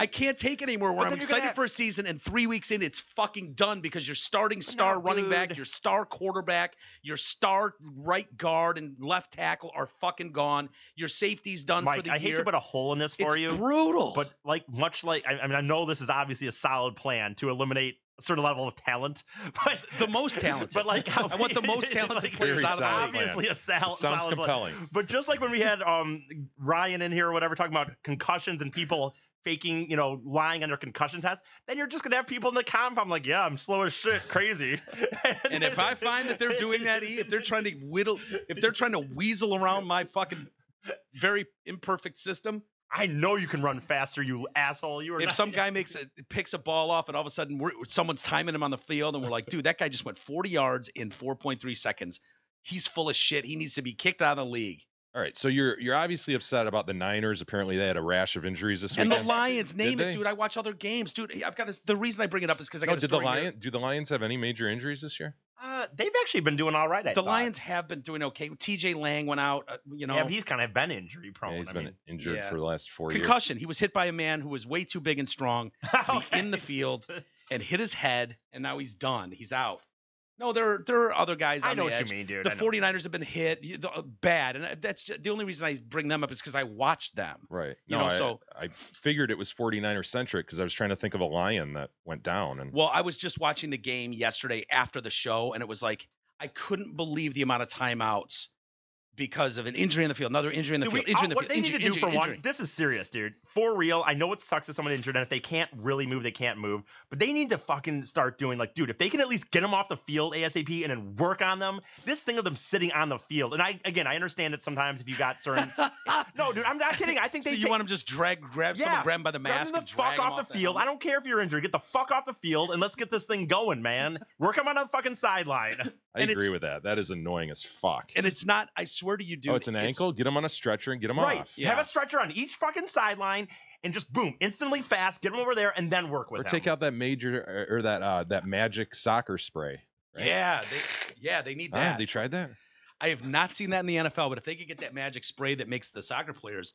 I can't take it anymore where I'm excited for a season and 3 weeks in, it's fucking done because your starting star running back, your star quarterback, your star right guard and left tackle are fucking gone. Your safety's done Mike, for the year. I hate to put a hole in this for you. It's brutal. But much like, I know this is obviously a solid plan to eliminate a certain level of talent, but the most talented. But I want the most talented players out of the league. Obviously, sounds solid compelling. But just like when we had Ryan in here or whatever talking about concussions and people faking, lying under concussion tests, then you're just gonna have people in the comp. I'm like, yeah, I'm slow as shit, crazy. And if I find that they're doing that, if they're trying to weasel around my fucking very imperfect system, I know you can run faster, you asshole. If some guy picks a ball off and all of a sudden someone's timing him on the field and we're like, dude, that guy just went 40 yards in 4.3 seconds. He's full of shit. He needs to be kicked out of the league. All right, so you're obviously upset about the Niners. Apparently, they had a rash of injuries this weekend. And the Lions, name it, dude. I watch other games, dude. The reason I bring it up is because I got a story here. Do the Lions have any major injuries this year? They've actually been doing all right. The Lions have been doing okay. TJ Lang went out, Yeah, but he's kind of been injury prone. Yeah, he's been injured for the last 4 years. Concussion. He was hit by a man who was way too big and strong to be in the field and hit his head, and now he's done. He's out. No, there are other guys on the edge. I know what you mean, dude. The 49ers have been hit bad, and that's the only reason I bring them up is because I watched them. Right. I figured it was 49er centric because I was trying to think of a Lion that went down. And well, I was just watching the game yesterday after the show, and it was like I couldn't believe the amount of timeouts because of an injury in the field, another injury in the field, injury in the field. What they need to do for one, this is serious, dude. For real, I know it sucks if someone injured, and if they can't really move, they can't move. But they need to fucking start doing, like, dude, if they can at least get them off the field ASAP and then work on them, this thing of them sitting on the field. And I understand that sometimes if you got certain. No, dude, I'm not kidding. I think you want them just grab them by the mask and drag them off the field. I don't care if you're injured. Get the fuck off the field and let's get this thing going, man. Work them on the fucking sideline. I agree with that. That is annoying as fuck. And it's not, I swear to you, dude. Oh, it's an ankle? Get them on a stretcher and get them off. Yeah. Have a stretcher on each fucking sideline and just boom, instantly fast, get them over there and then work with them. Or take out that major or that magic soccer spray. Right? Yeah, they need that. Have they tried that? I have not seen that in the NFL, but if they could get that magic spray that makes the soccer players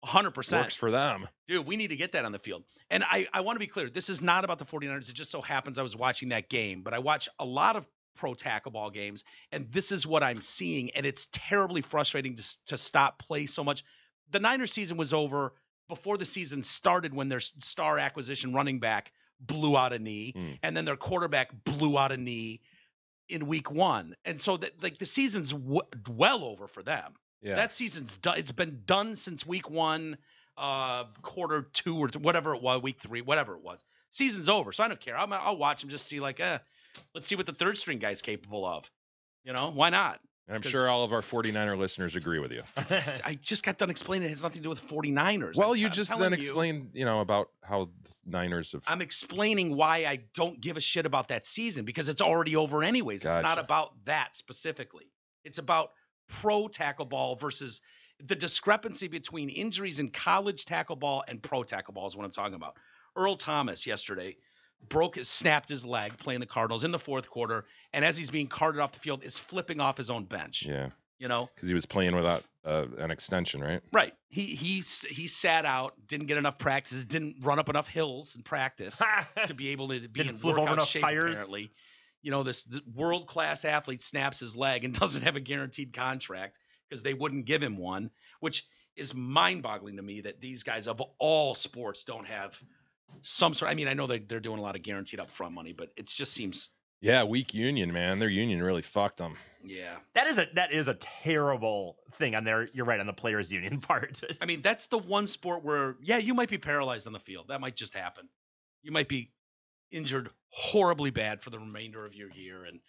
100%. Works for them. Dude, we need to get that on the field. And I want to be clear. This is not about the 49ers. It just so happens I was watching that game, but I watch a lot of pro tackle ball games, and this is what I'm seeing, and it's terribly frustrating to stop play so much. The Niners season was over before the season started when their star acquisition running back blew out a knee, and then their quarterback blew out a knee in week 1. And so the season's well over for them. Yeah. That season's done. It's been done since week 1, quarter 2 or whatever it was, week 3, whatever it was. Season's over, so I don't care. I'll watch them, just see let's see what the third string guy's capable of. Why not? And I'm sure all of our 49er listeners agree with you. I just got done explaining it has nothing to do with 49ers. Well, you just then explained, about how the Niners have. I'm explaining why I don't give a shit about that season because it's already over anyways. Gotcha. It's not about that specifically. It's about pro tackle ball versus the discrepancy between injuries in college tackle ball and pro tackle ball is what I'm talking about. Earl Thomas yesterday snapped his leg playing the Cardinals in the 4th quarter, and as he's being carted off the field, is flipping off his own bench. Yeah. Because he was playing without an extension, right? Right. He sat out, didn't get enough practices, didn't run up enough hills in practice to be able to be in workout shape. Apparently, this world-class athlete snaps his leg and doesn't have a guaranteed contract because they wouldn't give him one, which is mind-boggling to me that these guys of all sports don't have some sort. I mean, I know they're doing a lot of guaranteed upfront money, but it just seems. Yeah, weak union, man. Their union really fucked them. Yeah, that is a terrible thing on their. You're right on the players' union part. I mean, that's the one sport where you might be paralyzed on the field. That might just happen. You might be injured horribly bad for the remainder of your year, and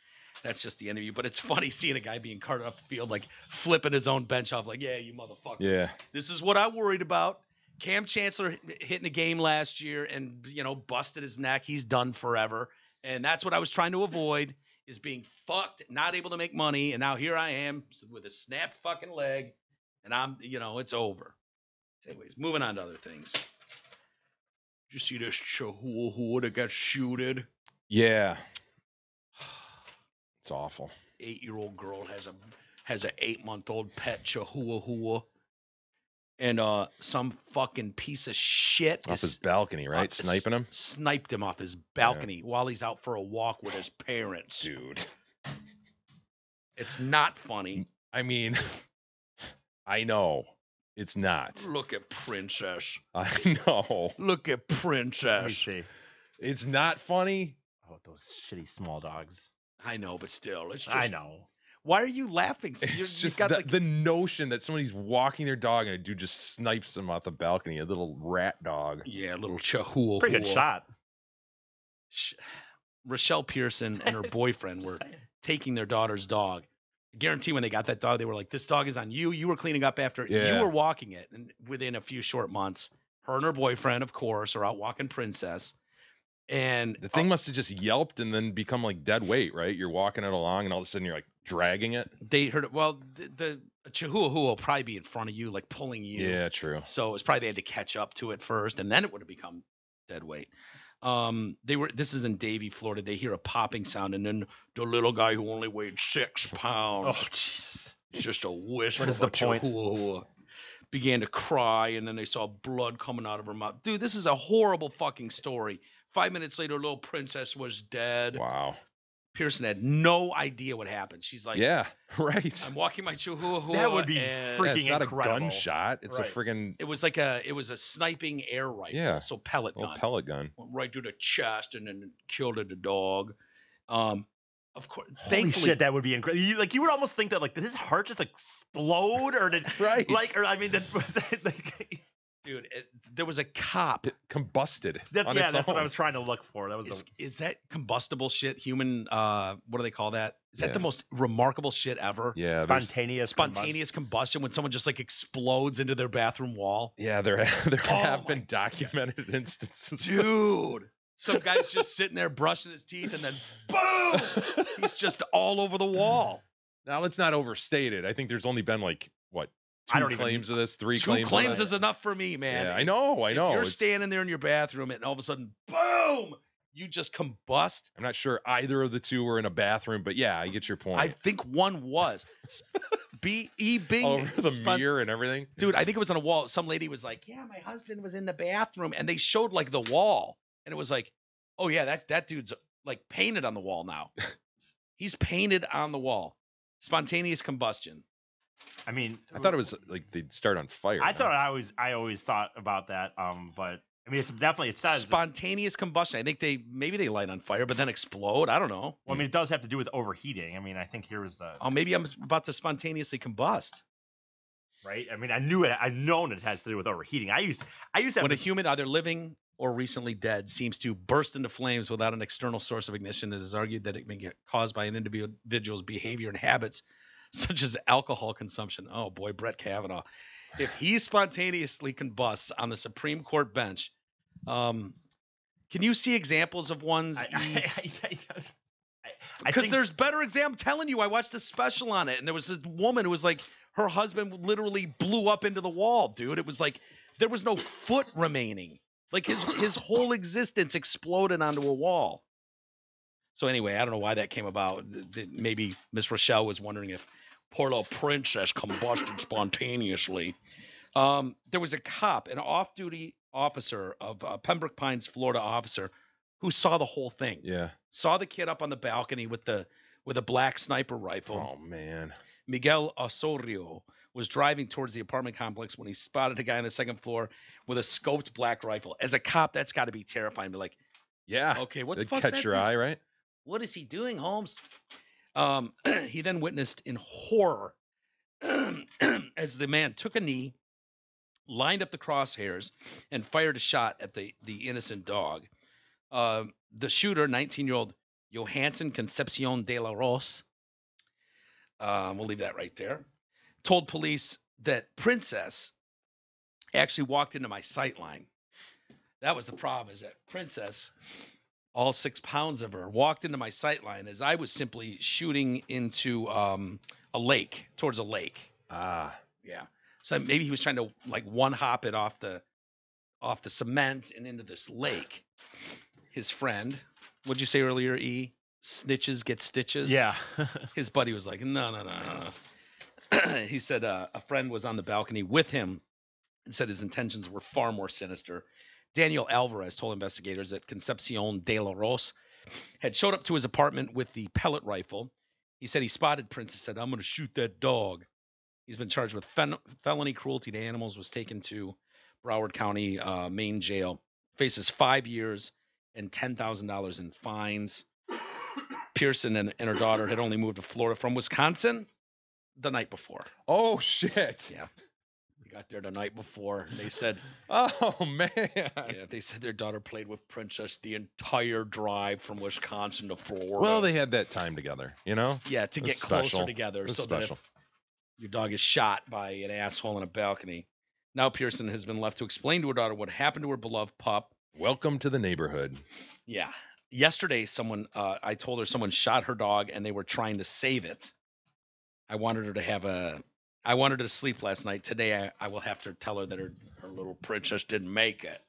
that's just the end of you. But it's funny seeing a guy being carted off the field, like flipping his own bench off, like, yeah, you motherfucker. Yeah, this is what I worried about. Cam Chancellor hit in a game last year and, busted his neck. He's done forever. And that's what I was trying to avoid, is being fucked, not able to make money. And now here I am with a snapped fucking leg, and I'm, it's over. Anyways, moving on to other things. Did you see this Chihuahua that got shooted? Yeah. It's awful. 8-year-old girl has an 8-month-old pet Chihuahua. And some fucking piece of shit off his balcony, right? Sniping him? Sniped him off his balcony while he's out for a walk with his parents. Dude. It's not funny. I mean, I know. It's not. Look at Princess. I know. Look at Princess. Let me see. It's not funny. Oh, those shitty small dogs. I know, but still. I know. Why are you laughing? It's just the notion that somebody's walking their dog and a dude just snipes them off the balcony, a little rat dog. Yeah, a little Chihuahua. Pretty good shot. Rochelle Pearson and her boyfriend were taking their daughter's dog, I guarantee when they got that dog, they were like, this dog is on you. You were cleaning up after it. Yeah. You were walking it. And within a few short months, her and her boyfriend, of course, are out walking Princess. And the thing must have just yelped and then become like dead weight, right? You're walking it along and all of a sudden you're like dragging it. They heard it. Well, the Chihuahua will probably be in front of you, like pulling you. Yeah, true. So it's probably they had to catch up to it first, and then it would have become dead weight. This is in Davie, Florida. They hear a popping sound, and then the little guy who only weighed 6 pounds. Oh, Jesus. It's just a whisper. What is the point? Chihuahua began to cry, and then they saw blood coming out of her mouth. Dude, this is a horrible fucking story. 5 minutes later, little Princess was dead. Wow. Pearson had no idea what happened. She's like, yeah, right. I'm walking my Chihuahua. That would be freaking it's not incredible. a gunshot. It's Right. a friggin' It was a sniping air rifle. Yeah. So pellet gun. pellet gun. Went right through the chest and then killed the dog. Of course, Holy thankfully, shit, that would be incredible. You would almost think that like did his heart just explode or did Right. like or I mean that was like dude, there was a cop. It combusted. that's its what I own. was trying to look for. That was Is that combustible shit? Human? What do they call that? Is that Yeah. the most remarkable shit ever? Yeah, spontaneous combustion when someone just like explodes into their bathroom wall. Yeah, there have my been documented instances. Dude, some guy's just sitting there brushing his teeth and then boom, he's just all over the wall. Now let's not overstate it. I think there's only been like what? Two claims of this, 3 Two claims. claims of is enough for me, man. Yeah, I know. If you're It's- standing there in your bathroom and all of a sudden, boom, you just combust. I'm not sure either of the two were in a bathroom, but yeah, I get your point. I think one was. Bing Over the mirror and everything. Dude, I think it was on a wall. Some lady was like, yeah, my husband was in the bathroom. And they showed like the wall. And it was like, oh, yeah, that dude's like painted on the wall now. He's painted on the wall. Spontaneous combustion. I mean, I thought it was like they'd start on fire. I thought I always thought about that. But I mean, it's definitely it says Spontaneous combustion. I think maybe they light on fire, but then explode. I don't know. Well, I mean, it does have to do with overheating. I mean, I think here was the Oh, maybe I'm about to spontaneously combust. right. I mean, I knew it. I've known it has to do with overheating. I used to have When a this- human, either living or recently dead, seems to burst into flames without an external source of ignition, it is argued that it may get caused by an individual's behavior and habits, such as alcohol consumption. Oh boy, Brett Kavanaugh. If he spontaneously combusts on the Supreme Court bench, can you see examples of ones? Because there's better examples. I'm telling you, I watched a special on it, and there was this woman who was like, her husband literally blew up into the wall, dude. It was like there was no foot remaining. Like his whole existence exploded onto a wall. So anyway, I don't know why that came about. Maybe Miss Rochelle was wondering if poor little Princess combusted spontaneously. There was a cop, an off-duty officer of Pembroke Pines, Florida officer, who saw the whole thing. Yeah. Saw the kid up on the balcony with a black sniper rifle. Oh man. Miguel Osorio was driving towards the apartment complex when he spotted a guy on the second floor with a scoped black rifle. As a cop, that's got to be terrifying. Be like, Yeah. okay, what the They'd fuck's catch that your dude? eye, right? What is he doing, Holmes? He then witnessed in horror as the man took a knee, lined up the crosshairs, and fired a shot at the innocent dog. The shooter, 19-year-old Johansson Concepcion de la Rose, we'll leave that right there, told police that Princess actually walked into my sight line. That was the problem, is that Princess, all 6 pounds of her, walked into my sight line as I was simply shooting into a lake, towards a lake. Ah. Yeah. So maybe he was trying to like one hop it off the cement and into this lake. His friend, what'd you say earlier, E? Snitches get stitches? Yeah. His buddy was like, no. He said a friend was on the balcony with him and said his intentions were far more sinister. Daniel Alvarez told investigators that Concepcion de la Rose had showed up to his apartment with the pellet rifle. He said he spotted Prince and said, I'm going to shoot that dog. He's been charged with felony cruelty to animals, was taken to Broward County, Maine jail, faces 5 years and $10,000 in fines. Pearson and her daughter had only moved to Florida from Wisconsin the night before. Oh shit. Yeah. Got there the night before. They said, Oh man. yeah, they said their daughter played with Princess the entire drive from Wisconsin to Florida. Well, they had that time together, you know? Yeah, to It get was closer special. together. It was So special. that if your dog is shot by an asshole in a balcony. Now Pearson has been left to explain to her daughter what happened to her beloved pup. Welcome to the neighborhood. Yeah. Yesterday, I told her someone shot her dog and they were trying to save it. I wanted her to sleep last night. Today, I will have to tell her that her little princess didn't make it.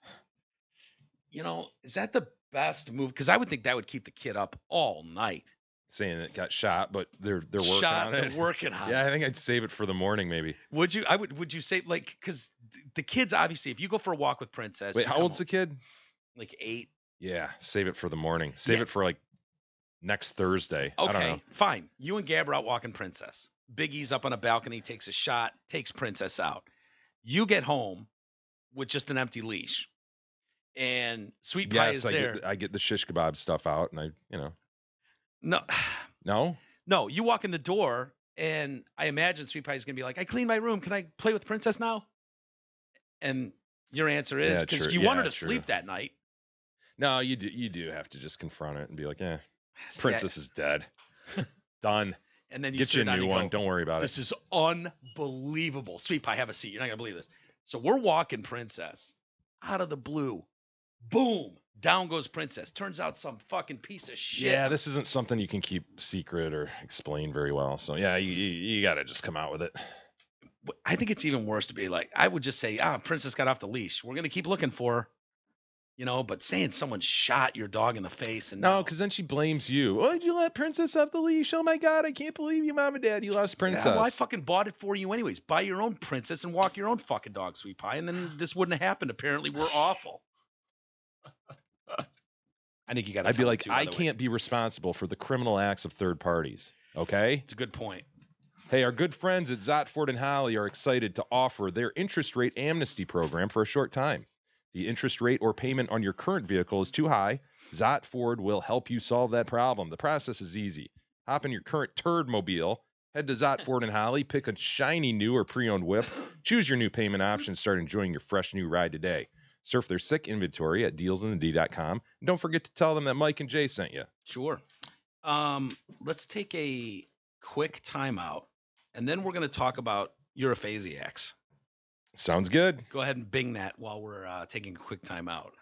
You know, is that the best move? Because I would think that would keep the kid up all night. Saying it got shot, but they're working on it. They're working on it. Yeah, I think I'd save it for the morning, maybe. Would you? Would you say, like, because the kids, obviously, if you go for a walk with Princess. Wait, how old's the kid? Like 8. Yeah, save it for the morning. Save it for like next Thursday. I don't know. Okay, fine. You and Gab are out walking Princess. Biggie's up on a balcony, takes a shot, takes Princess out. You get home with just an empty leash, and Sweet Pie is there. I get the shish kebab stuff out, and No. You walk in the door, and I imagine Sweet Pie is gonna be like, "I cleaned my room. Can I play with Princess now?" And your answer is because you want her to sleep that night. No, you do have to just confront it and be like, Princess is dead. Done. And then you get you a new one. Don't worry about it. This is unbelievable. Sweet Pie, have a seat. You're not going to believe this. So we're walking Princess out of the blue. Boom. Down goes Princess. Turns out some fucking piece of shit. Yeah, this isn't something you can keep secret or explain very well. So, yeah, you got to just come out with it. I think it's even worse to be like, I would just say, Princess got off the leash. We're going to keep looking for her. You know, but saying someone shot your dog in the face and no, because then she blames you. Oh, did you let Princess off the leash? Oh my God, I can't believe you, Mom and Dad. You lost Princess. Yeah, well, I fucking bought it for you anyways. Buy your own Princess and walk your own fucking dog, Sweet Pie, and then this wouldn't have happened. Apparently, we're awful. I think you got to. I'd be like, I can't be responsible for the criminal acts of third parties. Okay, it's a good point. Hey, our good friends at Zotford and Holly are excited to offer their interest rate amnesty program for a short time. The interest rate or payment on your current vehicle is too high. Zotford will help you solve that problem. The process is easy. Hop in your current turd mobile, head to Zotford and Holly, pick a shiny new or pre-owned whip, choose your new payment option, start enjoying your fresh new ride today. Surf their sick inventory at dealsinthed.com. And don't forget to tell them that Mike and Jay sent you. Sure. Let's take a quick timeout, and then we're going to talk about Europhasiacs. Sounds good. Go ahead and bing that while we're taking a quick time out.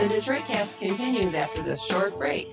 The Detroit Cast continues after this short break.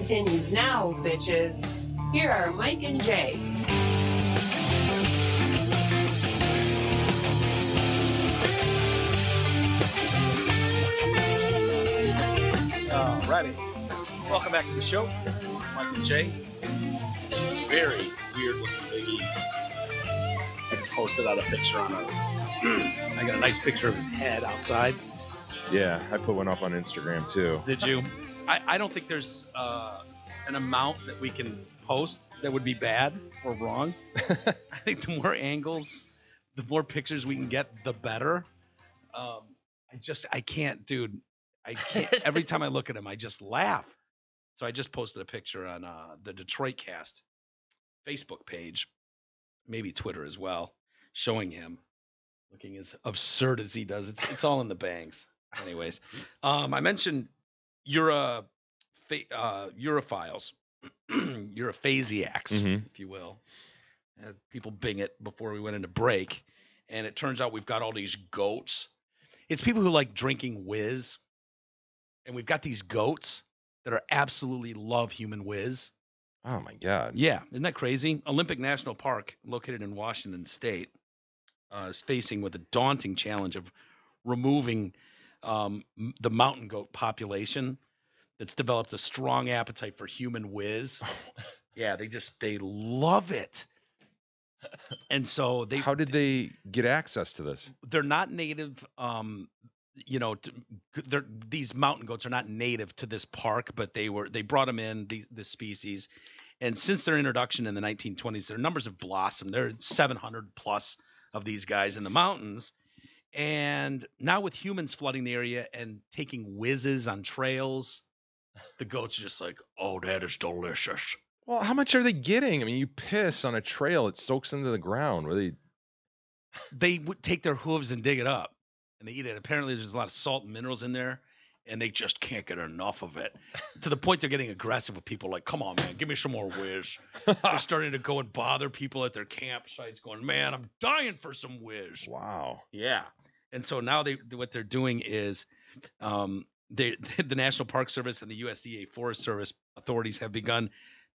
continues now, bitches. Here are Mike and Jay. Alrighty. Welcome back to the show. Mike and Jay. Very weird looking Big E. I just posted out a picture on I got a nice picture of his head outside. Yeah, I put one up on Instagram too. Did you? I don't think there's an amount that we can post that would be bad or wrong. I think the more angles, the more pictures we can get, the better. I can't, dude. I can't. Every time I look at him, I just laugh. So I just posted a picture on the Detroit Cast Facebook page, maybe Twitter as well, showing him looking as absurd as he does. It's all in the bangs. Anyways, I mentioned Europhiles, Europhasiacs, if you will. People bing it before we went into break, and it turns out we've got all these goats. It's people who like drinking whiz, and we've got these goats that are absolutely love human whiz. Oh my God. Yeah, isn't that crazy? Olympic National Park, located in Washington State, is facing with a daunting challenge of removing the mountain goat population that's developed a strong appetite for human whiz. Yeah, they love it. And so how did they get access to this? They're not native. These mountain goats are not native to this park, but they brought them in, the species. And since their introduction in the 1920s, their numbers have blossomed. There are 700 plus of these guys in the mountains. And now with humans flooding the area and taking whizzes on trails, the goats are just like, oh, that is delicious. Well, how much are they getting? I mean, you piss on a trail, it soaks into the ground. They would take their hooves and dig it up, and they eat it. Apparently, there's a lot of salt and minerals in there, and they just can't get enough of it. To the point they're getting aggressive with people, like, come on, man, give me some more whiz. They're starting to go and bother people at their campsites, going, man, I'm dying for some whiz. Wow. Yeah. And so now what they're doing is the National Park Service and the USDA Forest Service authorities have begun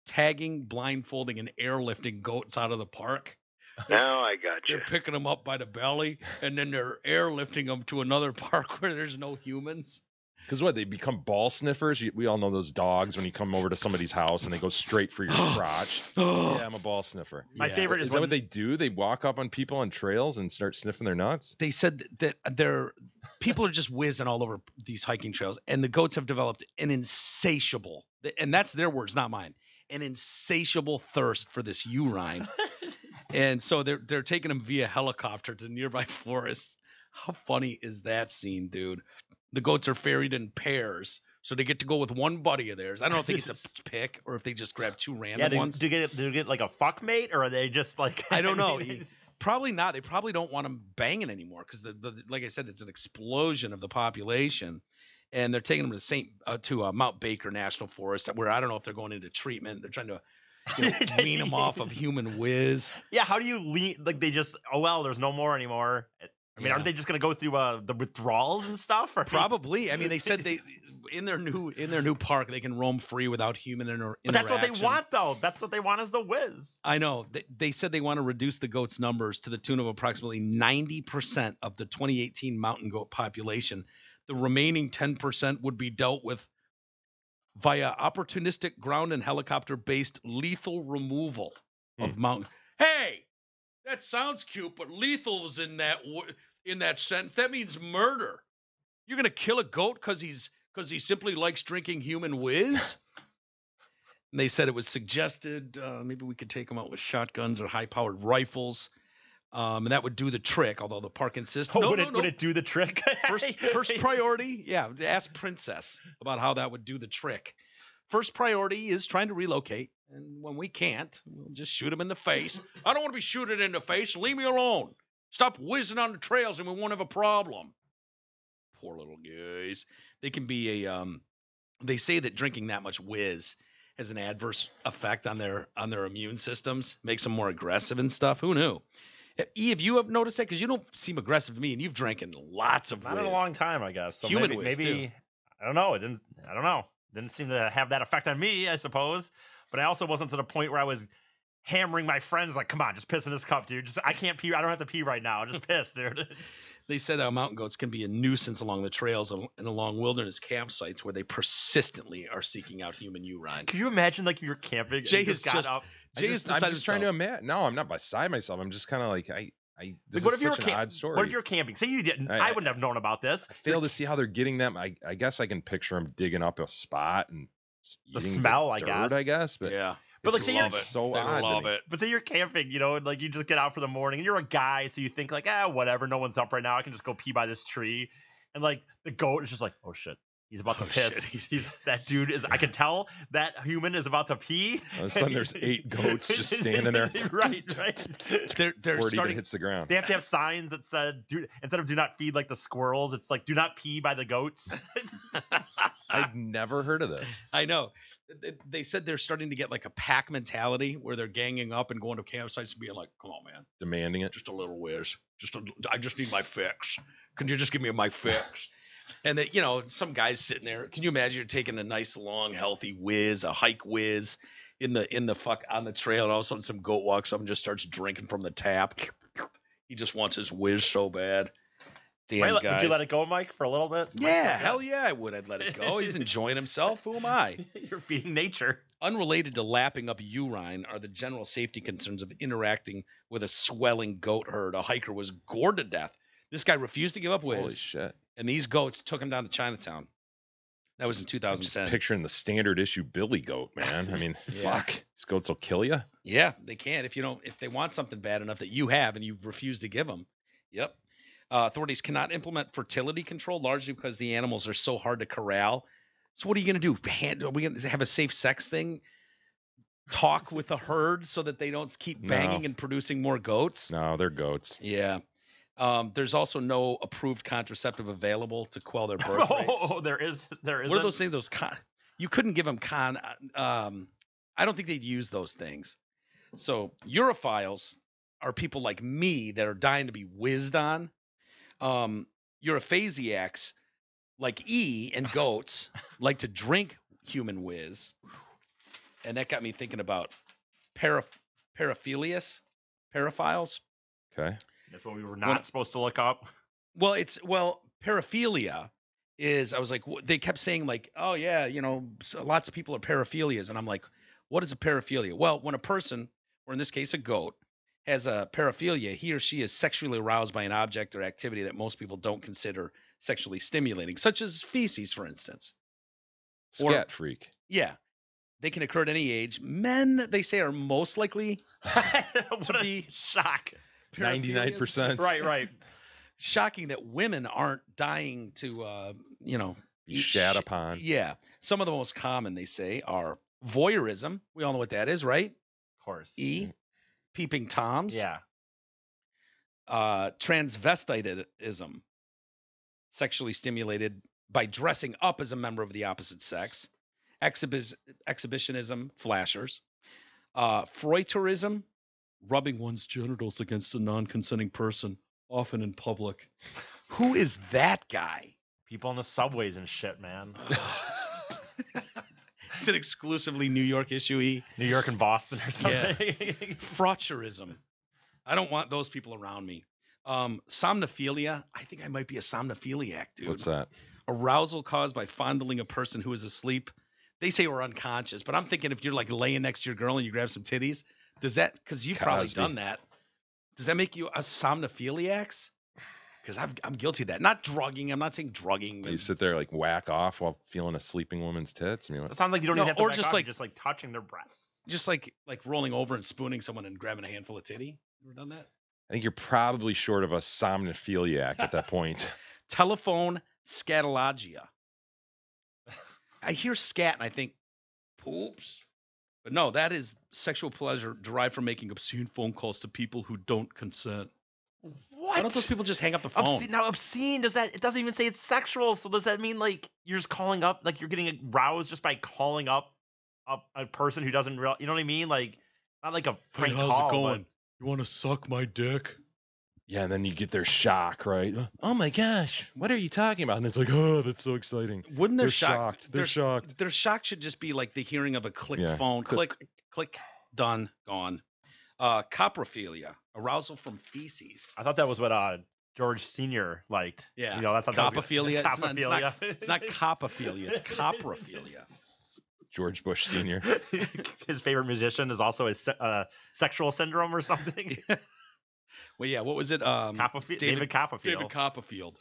tagging, blindfolding, and airlifting goats out of the park. Now I got you. They're picking them up by the belly, and then they're airlifting them to another park where there's no humans. Because what, they become ball sniffers? We all know those dogs when you come over to somebody's house and they go straight for your crotch. Yeah, I'm a ball sniffer. My favorite is that what they do? They walk up on people on trails and start sniffing their nuts? They said that people are just whizzing all over these hiking trails, and the goats have developed an insatiable, and that's their words, not mine, an insatiable thirst for this urine. And so they're taking them via helicopter to nearby forests. How funny is that scene, dude? The goats are ferried in pairs, so they get to go with one buddy of theirs. I don't know if they get to pick or if they just grab two random ones. Do you get like a fuck mate, or are they just like? I don't know. Probably not. They probably don't want them banging anymore because, like I said, it's an explosion of the population, and they're taking them to Mount Baker National Forest, where I don't know if they're going into treatment. They're trying to wean them off of human whiz. Yeah, how do you lean? Like they just, oh well, there's no more anymore. I mean, aren't they just going to go through the withdrawals and stuff? Or? Probably. I mean, they said in their new park they can roam free without human interaction. But that's what they want, though. That's what they want is the whiz. I know. They said they want to reduce the goats' numbers to the tune of approximately 90% of the 2018 mountain goat population. The remaining 10% would be dealt with via opportunistic ground and helicopter-based lethal removal of mountain. Hey, that sounds cute, but lethal is in that sentence. That means murder. You're gonna kill a goat because he simply likes drinking human whiz? And they said it was suggested maybe we could take them out with shotguns or high-powered rifles, and that would do the trick. Although the park insists, would it do the trick? First priority, yeah. Ask Princess about how that would do the trick. First priority is trying to relocate. And when we can't, we'll just shoot him in the face. I don't want to be shooted in the face. Leave me alone. Stop whizzing on the trails and we won't have a problem. Poor little guys. They can be they say that drinking that much whiz has an adverse effect on their immune systems, makes them more aggressive and stuff. Who knew? E, have you noticed that? Because you don't seem aggressive to me, and you've drank lots of whiz. Not in a long time, I guess. So human whiz, maybe too. I don't know. I don't know. Didn't seem to have that effect on me, I suppose. But I also wasn't to the point where I was hammering my friends like, come on, just piss in this cup, dude. I can't pee. I don't have to pee right now. Just piss, dude. They said mountain goats can be a nuisance along the trails and along wilderness campsites where they persistently are seeking out human urine. Could you imagine, like, if you're camping? Jay and you has got just up. I'm just trying to imagine. No, I'm not beside myself. I'm just kind of like, this What is if you were such an odd story. What if you're camping? Say you didn't. I wouldn't have known about this. I fail to see how they're getting them. I guess I can picture them digging up a spot and the smell, dirt, I guess. But yeah. But like, love it. So they odd. Love it. But say you're camping, you know, and like you just get out for the morning, and you're a guy, so you think like, whatever, no one's up right now. I can just go pee by this tree, and like the goat is just like, oh shit, he's about to piss. He's that dude is. I can tell that human is about to pee. All of a sudden, there's 8 goats just standing there. right. They're Before it starting. even hits the ground. They have to have signs that said, instead of "do not feed like the squirrels," it's like "do not pee by the goats." I've never heard of this. I know. They said they're starting to get like a pack mentality where they're ganging up and going to campsites and being like, "Come on, man, Demanding it. just a little whiz. I just need my fix. Can you just give me my fix?" And that, you know, some guy's sitting there. Can you imagine you're taking a nice long healthy whiz, a hike whiz in the fuck on the trail, and all of a sudden some goat walks up and just starts drinking from the tap. He just wants his whiz so bad. Damn, guys. Would you let it go, Mike, for a little bit? Yeah, hell yeah, I would. I'd let it go. He's enjoying himself. Who am I? You're feeding nature. Unrelated to lapping up urine are the general safety concerns of interacting with a swelling goat herd. A hiker was gored to death. This guy refused to give up whiz. Holy shit. And these goats took him down to Chinatown. That was in 2010. Just picturing the standard issue billy goat, man. I mean, fuck. These goats will kill you. Yeah, they can if they want something bad enough that you have and you refuse to give them. Yep. Authorities cannot implement fertility control largely because the animals are so hard to corral. So what are you going to do? Are we going to have a safe sex thing? Talk with the herd so that they don't keep banging and producing more goats? No, they're goats. Yeah. There's also no approved contraceptive available to quell their birth rates. Oh, there is. What are those things? You couldn't give them I don't think they'd use those things. So urophiles are people like me that are dying to be whizzed on. Urophasiacs like E and goats like to drink human whiz. And that got me thinking about paraphiles. Okay. That's what we were not supposed to look up. Well, paraphilia is, I was like, they kept saying like, oh yeah, you know, lots of people are paraphilias. And I'm like, what is a paraphilia? Well, when a person, or in this case, a goat, has a paraphilia, he or she is sexually aroused by an object or activity that most people don't consider sexually stimulating, such as feces, for instance. Scat freak. Yeah. They can occur at any age. Men, they say, are most likely to be shock. 99%. Right. Shocking that women aren't dying to, be shat upon. Yeah. Some of the most common, they say, are voyeurism. We all know what that is, right? Of course. E. Peeping toms. Yeah. Transvestitism. Sexually stimulated by dressing up as a member of the opposite sex. Exhibitionism. Flashers. Froiterism. Rubbing one's genitals against a non-consenting person, often in public. Who is that guy? People on the subways and shit, man. It's an exclusively New York issue. New York and Boston or something. Yeah. Frauturism. I don't want those people around me. Somnophilia. I think I might be a somnophiliac, dude. What's that? Arousal caused by fondling a person who is asleep. They say we're unconscious, but I'm thinking if you're like laying next to your girl and you grab some titties, does that, because you've probably done that, does that make you a somnophiliac? Because I'm guilty of that. Not drugging. I'm not saying drugging. You sit there like whack off while feeling a sleeping woman's tits. I mean, it sounds like you don't even have to or whack just off, like just like touching their breasts. Just like rolling over and spooning someone and grabbing a handful of titty. You ever done that? I think you're probably short of a somnophiliac at that point. Telephone scatologia. I hear scat and I think poops. But no, that is sexual pleasure derived from making obscene phone calls to people who don't consent. What? Why don't those people just hang up the phone? Obscene, it doesn't even say it's sexual. So does that mean like you're just calling up, like you're getting aroused just by calling up a person who doesn't you know what I mean? Like, not like a prank call. How's it going? You want to suck my dick? Yeah, and then you get their shock, right? Oh my gosh, what are you talking about? And it's like, oh, that's so exciting. Wouldn't their They're shocked? They're shocked. Their shock should just be like the hearing of a click Yeah. phone. Click, done, gone. Coprophilia, arousal from feces. I thought that was what George Sr. liked. Yeah. You know, I thought Coprophilia. that was It's not coprophilia. It's coprophilia. George Bush Sr. His favorite musician is also a sexual syndrome or something. Well, yeah. What was it? David Copperfield. David Copperfield.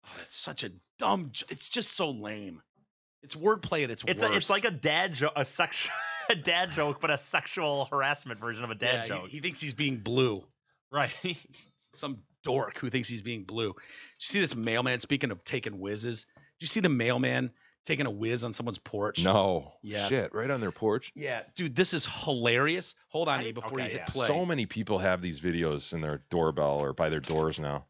Oh, that's such a dumb. It's just so lame. It's wordplay at its worst. It's like a dad joke, a dad joke, but a sexual harassment version of a dad joke. He thinks he's being blue. Right. Some dork who thinks he's being blue. Did you see this mailman? Speaking of taking whizzes, did you see the mailman taking a whiz on someone's porch? No. Yes. Shit, right on their porch? Yeah, dude, this is hilarious. Hold on, before you hit play. So many people have these videos in their doorbell or by their doors now.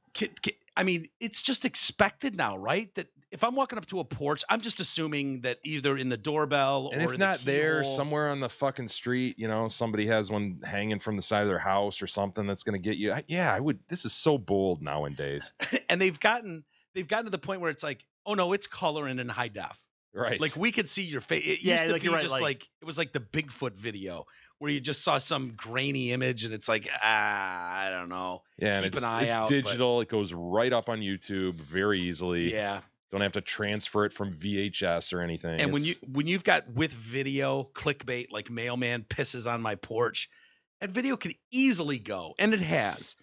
I mean, it's just expected now, right? That if I'm walking up to a porch, I'm just assuming that either in the doorbell and or if in not the there, keyhole, somewhere on the fucking street, you know, somebody has one hanging from the side of their house or something that's going to get you. I would. This is so bold nowadays. And they've gotten to the point where it's like, oh no, it's color and in high def. Right. Like we could see your face. It used to be just like it was like the Bigfoot video where you just saw some grainy image and it's like, I don't know. Yeah, and Keep it's an eye out, digital. It goes right up on YouTube very easily. Yeah. Don't have to transfer it from VHS or anything. And when you've got with video clickbait like mailman pisses on my porch, that video could easily go, and it has.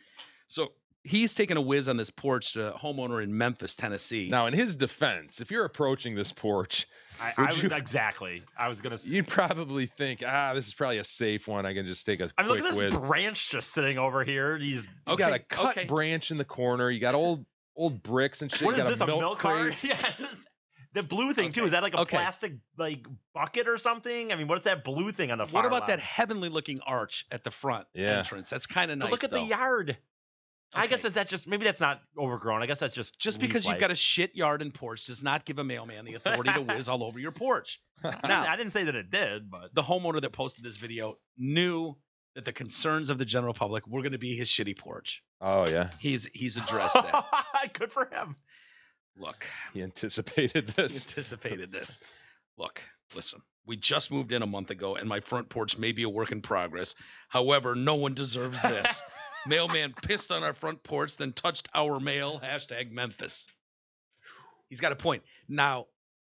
So he's taking a whiz on this porch to a homeowner in Memphis, Tennessee. Now, in his defense, if you're approaching this porch, exactly. I was gonna. You'd probably think, this is probably a safe one. I can just take a quick look at this whiz. branch just sitting over here. You got a cut branch in the corner. You got old bricks and shit. What you is got this? A milk crate. cart? Yes. The blue thing too. Is that like a plastic like bucket or something? I mean, what's that blue thing on the far What about left? that heavenly looking arch at the front entrance? That's kind of nice. But look at the yard. I guess maybe that's not overgrown. I guess that's just because you've got a shit yard and porch does not give a mailman the authority to whiz all over your porch. Now, I didn't say that it did, but the homeowner that posted this video knew that the concerns of the general public were going to be his shitty porch. Oh yeah, he's addressed that. Good for him. Look, he anticipated this. Look, listen. We just moved in a month ago, and my front porch may be a work in progress. However, no one deserves this. Mailman pissed on our front porch, then touched our mail. #Memphis. He's got a point. Now,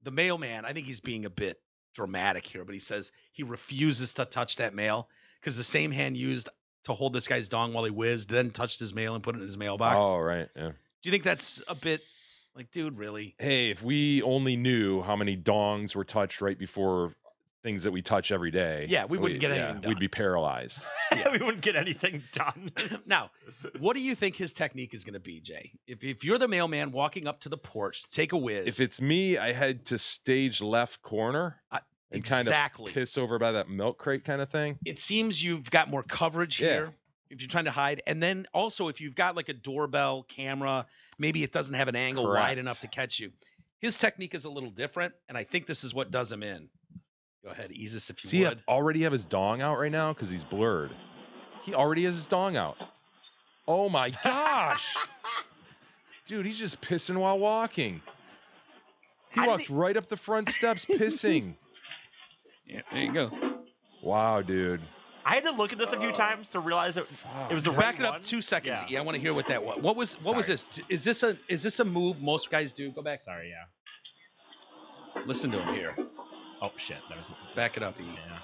the mailman, I think he's being a bit dramatic here, but he says he refuses to touch that mail because the same hand used to hold this guy's dong while he whizzed, then touched his mail and put it in his mailbox. Oh, right. Yeah. Do you think that's a bit like, dude, really? Hey, if we only knew how many dongs were touched right before things that we touch every day. Yeah, we wouldn't get anything done. We'd be paralyzed. Yeah. We wouldn't get anything done. Now, what do you think his technique is going to be, Jay? If you're the mailman walking up to the porch to take a whiz. If it's me, I head to stage left corner and kind of piss over by that milk crate kind of thing. It seems you've got more coverage here if you're trying to hide. And then also if you've got like a doorbell camera, maybe it doesn't have an angle wide enough to catch you. His technique is a little different, and I think this is what does him in. Go ahead, ease us if you would. He already have his dong out right now because he's blurred. He already has his dong out. Oh my gosh. Dude, he's just pissing while walking. He walked right up the front steps pissing. Yeah, there you go. Wow, dude. I had to look at this a few times to realize it was the right Back it up 2 seconds. Yeah, I want to hear what that was. What was this? Is this a move most guys do? Go back. Sorry, yeah. Listen to him here. Oh shit! That was back it up. Yeah.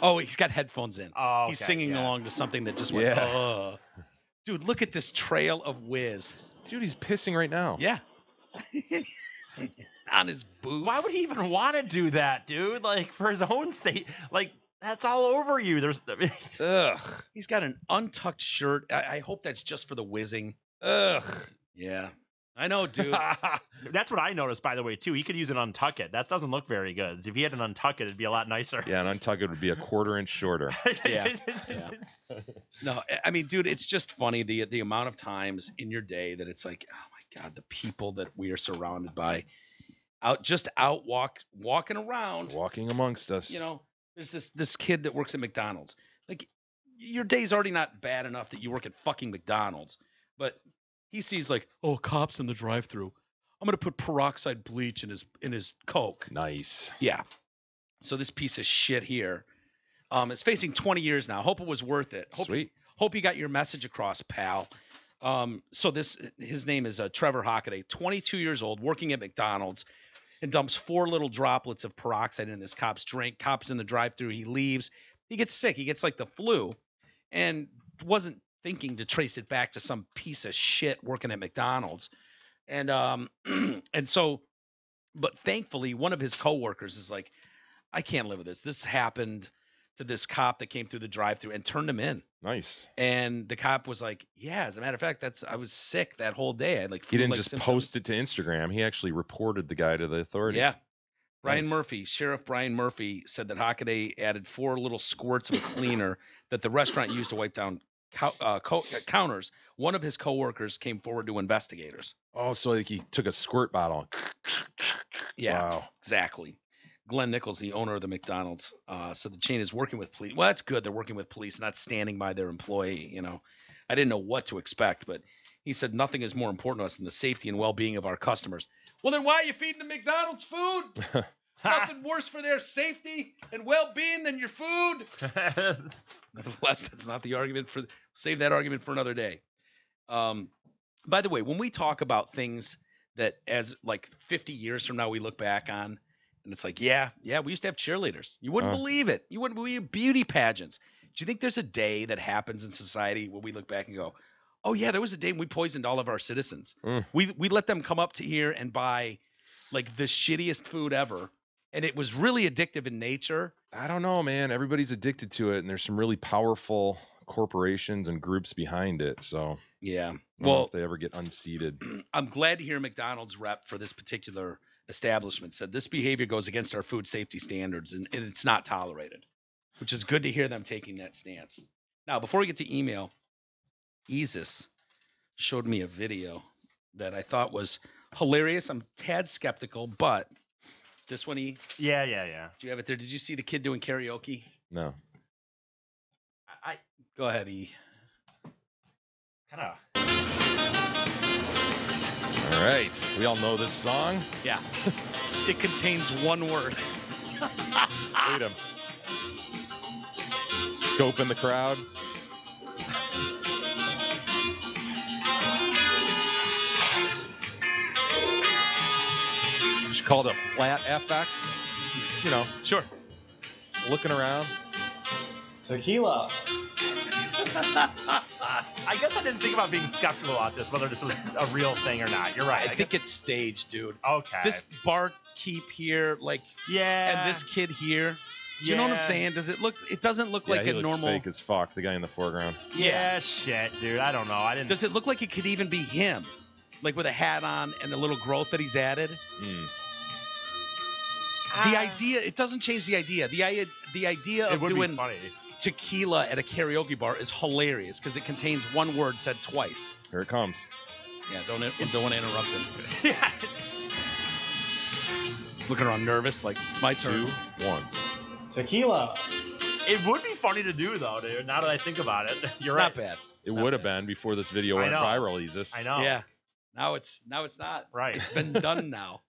Oh, he's got headphones in. Oh, he's singing along to something that just went. Dude, look at this trail of whiz. Dude, he's pissing right now. Yeah. On his boots. Why would he even want to do that, dude? Like for his own sake. Like that's all over you. Ugh. He's got an untucked shirt. I hope that's just for the whizzing. Ugh. Yeah. I know, dude. That's what I noticed, by the way, too. He could use an untuck it. That doesn't look very good. If he had an untuck it, it'd be a lot nicer. Yeah, an untuck it would be a 1/4 inch shorter. Yeah. No, I mean, dude, it's just funny the amount of times in your day that it's like, oh my God, the people that we are surrounded by, walking around, walking amongst us. You know, There's this kid that works at McDonald's. Like, your day's already not bad enough that you work at fucking McDonald's, but he sees like, oh, cops in the drive-thru. I'm gonna put peroxide bleach in his Coke. Nice. Yeah. So this piece of shit here, is facing 20 years now. Hope it was worth it. Sweet. Hope you got your message across, pal. So his name is Trevor Hockaday, 22 years old, working at McDonald's, and dumps 4 little droplets of peroxide in this cop's drink. Cop's in the drive-thru. He leaves. He gets sick. He gets like the flu, and wasn't thinking to trace it back to some piece of shit working at McDonald's. And and so, but thankfully, one of his coworkers is like, I can't live with this. This happened to this cop that came through the drive-thru and turned him in. Nice. And the cop was like, yeah, as a matter of fact, I was sick that whole day. I had like He didn't flu-like just symptoms. post it to Instagram. He actually reported the guy to the authorities. Yeah. Brian Nice. Murphy, Sheriff Brian Murphy, said that Hockaday added 4 little squirts of a cleaner that the restaurant used to wipe down counters. One of his coworkers came forward to investigators. Oh, so like he took a squirt bottle. Yeah, Wow. exactly. Glenn Nichols, the owner of the McDonald's, said the chain is working with police. Well, that's good. They're working with police, not standing by their employee. You know, I didn't know what to expect, but he said nothing is more important to us than the safety and well-being of our customers. Well, then why are you feeding the McDonald's food? Nothing worse for their safety and well-being than your food. Nevertheless, that's not the argument for. Save that argument for another day. By the way, when we talk about things that as like 50 years from now we look back on, and it's like, yeah, we used to have cheerleaders. You wouldn't believe it. You wouldn't believe beauty pageants. Do you think there's a day that happens in society where we look back and go, oh yeah, there was a day when we poisoned all of our citizens. We let them come up to here and buy like the shittiest food ever. And it was really addictive in nature. I don't know, man. Everybody's addicted to it, and there's some really powerful corporations and groups behind it. So yeah, I don't know well, if they ever get unseated. I'm glad to hear McDonald's rep for this particular establishment said this behavior goes against our food safety standards and it's not tolerated, which is good to hear them taking that stance. Now, before we get to email, Isis showed me a video that I thought was hilarious. I'm tad skeptical, but this one, Yeah. do you have it there? Did you see the kid doing karaoke? No. Go ahead, E. Kind of. All right. We all know this song. Yeah. It contains one word. Look at him. Scoping the crowd. Just call it a flat effect. You know, Sure. just looking around. Tequila. I guess I didn't think about being skeptical about this, whether this was a real thing or not. You're right. I think it's staged, dude. Okay. This barkeep here, like, yeah. and this kid here. Do you know what I'm Yeah. saying? Does it look? It doesn't look like he a looks normal. fake as fuck. The guy in the foreground. Yeah, shit, dude. I don't know. I didn't. Does it look like it could even be him, like with a hat on and a little growth that he's added? The idea. It doesn't change the idea. The idea It of would be doing funny. tequila at a karaoke bar is hilarious because it contains one word said twice. Here it comes. Yeah, don't want to interrupt him. Yeah. He's looking around nervous, like it's my turn. 2, 1. Tequila. It would be funny to do though, dude. Now that I think about it, It's you're right. not bad. It would have been before this video I went know. viral, Isis. I know. Yeah. Now it's not. Right. It's been done now.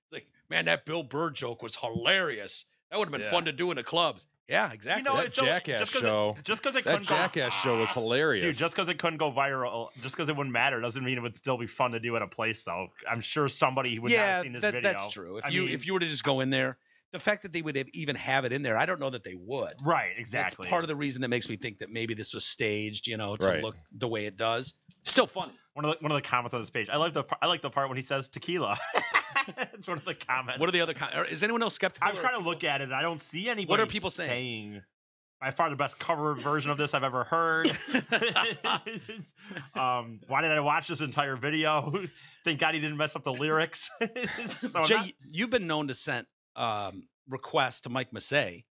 It's like, man, that Bill Burr joke was hilarious. That would have been Yeah. fun to do in the clubs. Yeah, exactly. You know, That it's so- Jackass just 'cause show. Just because it That couldn't go. Jackass show was hilarious. Dude, just because it couldn't go viral, just because it wouldn't matter, doesn't mean it would still be fun to do at a place, though. I'm sure somebody would not have seen this video. that's true. If you were to just go in there, the fact that they would even have it in there, I don't know that they would. Right, exactly. That's part of the reason that makes me think that maybe this was staged, to Right. look the way it does. Still funny. One of the comments on this page. I like the part when he says tequila. It's one of the comments. What are the other? Is anyone else skeptical? I'm trying to look at it. And I don't see anybody. What are people saying? By far the best cover version of this I've ever heard. Why did I watch this entire video? Thank God he didn't mess up the lyrics. So Jay, you've been known to send requests to Mike Massey.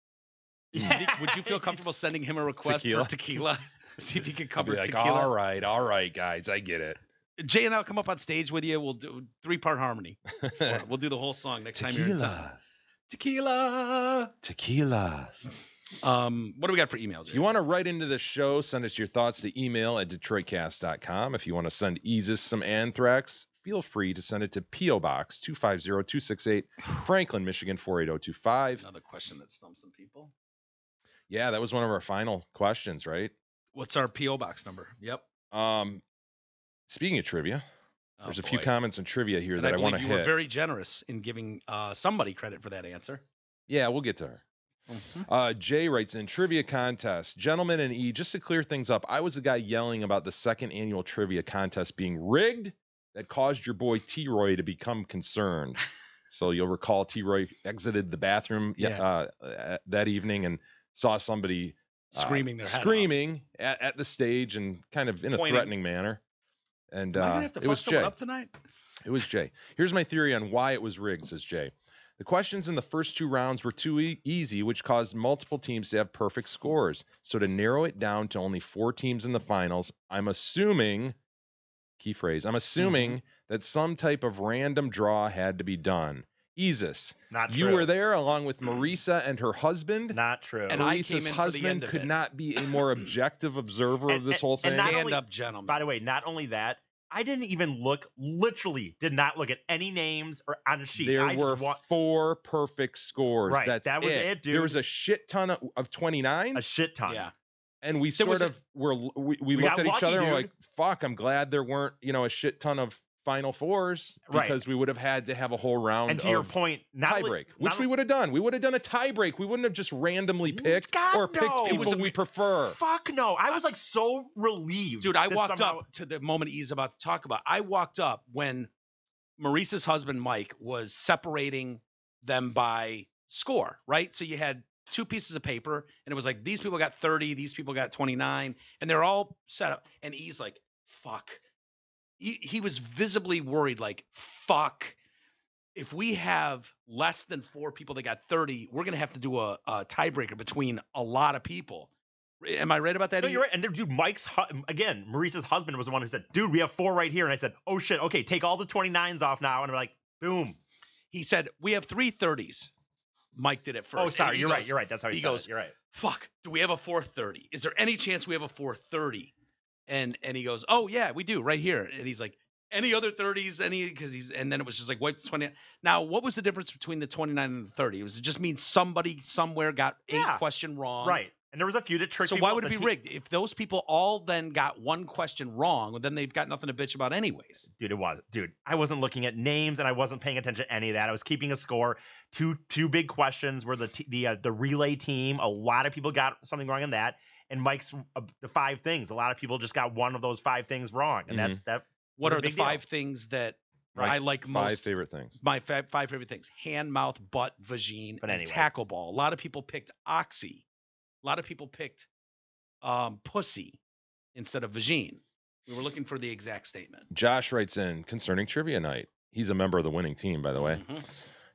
Would you feel comfortable sending him a request for tequila? See if he could I'll be cover like, tequila. all right, guys, I get it. Jay and I'll come up on stage with you. We'll do 3-part harmony. We'll do the whole song next time you're in town. Tequila. What do we got for email, Jay? If you want to write into the show, send us your thoughts to email at DetroitCast.com. If you want to send Easus some anthrax, feel free to send it to P.O. Box 250268, Franklin, Michigan 48025. Another question that stumps some people. Yeah, that was one of our final questions, right? What's our P.O. Box number? Yep. Speaking of trivia, there's a few boy. comments on trivia here And that I want to you hit. were very generous in giving somebody credit for that answer. Yeah, we'll get to her. Jay writes in, trivia contest. Gentlemen and E, just to clear things up, I was the guy yelling about the second annual trivia contest being rigged that caused your boy T-Roy to become concerned. So you'll recall T-Roy exited the bathroom that evening and saw somebody screaming their head screaming at the stage and kind of in a threatening manner. And Am I gonna have to it was fuck someone Jay. up tonight? It was Jay. Here's my theory on why it was rigged, says Jay. The questions in the first two rounds were too easy, which caused multiple teams to have perfect scores. So to narrow it down to only 4 teams in the finals, I'm assuming, key phrase, that some type of random draw had to be done. Easus, Not you true. were there along with Marisa and her husband. Not true. And I Marisa's came in for the end husband of could it. not be a more objective observer of this whole thing. not Stand only- up, gentlemen. By the way, not only that, I didn't even literally did not look at any names or on a sheet. There I were just 4 perfect scores. Right, That's that was it, dude. There was a shit ton of 29s. a shit ton. Yeah. And we There was sort of we looked got at each lucky, other and we're dude. like, fuck, I'm glad there weren't, a shit ton of Final Fours Right. because we would have had to have a whole round And to of your point, not tie only- break, not which we would have done. We would have done a tie break. We wouldn't have just randomly picked God, or picked no. It people was we prefer. Fuck no. I was like so relieved. Dude, I that walked somehow- up to the moment he's about to talk about. I walked up when Marisa's husband, Mike, was separating them by score, right? So you had 2 pieces of paper, and it was like, these people got 30, these people got 29, and they're all set up. And he's like, fuck. He was visibly worried, like, fuck. If we have less than 4 people that got 30, we're going to have to do a tiebreaker between a lot of people. Am I right about that? No, you're right. And dude, again, Marisa's husband was the one who said, dude, we have 4 right here. And I said, oh shit, okay, take all the 29s off now. And I'm like, boom. He said, we have 3 30s. Mike did it first. Oh, sorry, And he you're goes- right. You're right. That's how he goes, said it. You're right. fuck, do we have a 430? Is there any chance we have a 430? And he goes, oh yeah, we do right here. And he's like, any other 30s? And then it was just like, what's 20? Now, what was the difference between the 29 and the 30? It just means somebody somewhere got a question wrong. Right. And there was a few that tricked So people why up would it the be rigged? If those people all then got one question wrong, well, then they've got nothing to bitch about anyways. Dude, I wasn't looking at names and I wasn't paying attention to any of that. I was keeping a score. Two big questions were the relay team. A lot of people got something wrong in that. And Mike's the 5 things. A lot of people just got one of those 5 things wrong. And that's that. What was a are the big deal. 5 things that Mike's I like 5 most? favorite things. My 5 favorite things: hand, mouth, butt, vagine, But and anyway. tackle ball. A lot of people picked oxy. A lot of people picked pussy instead of vagine. We were looking for the exact statement. Josh writes in concerning trivia night. He's a member of the winning team, by the way. Mhm.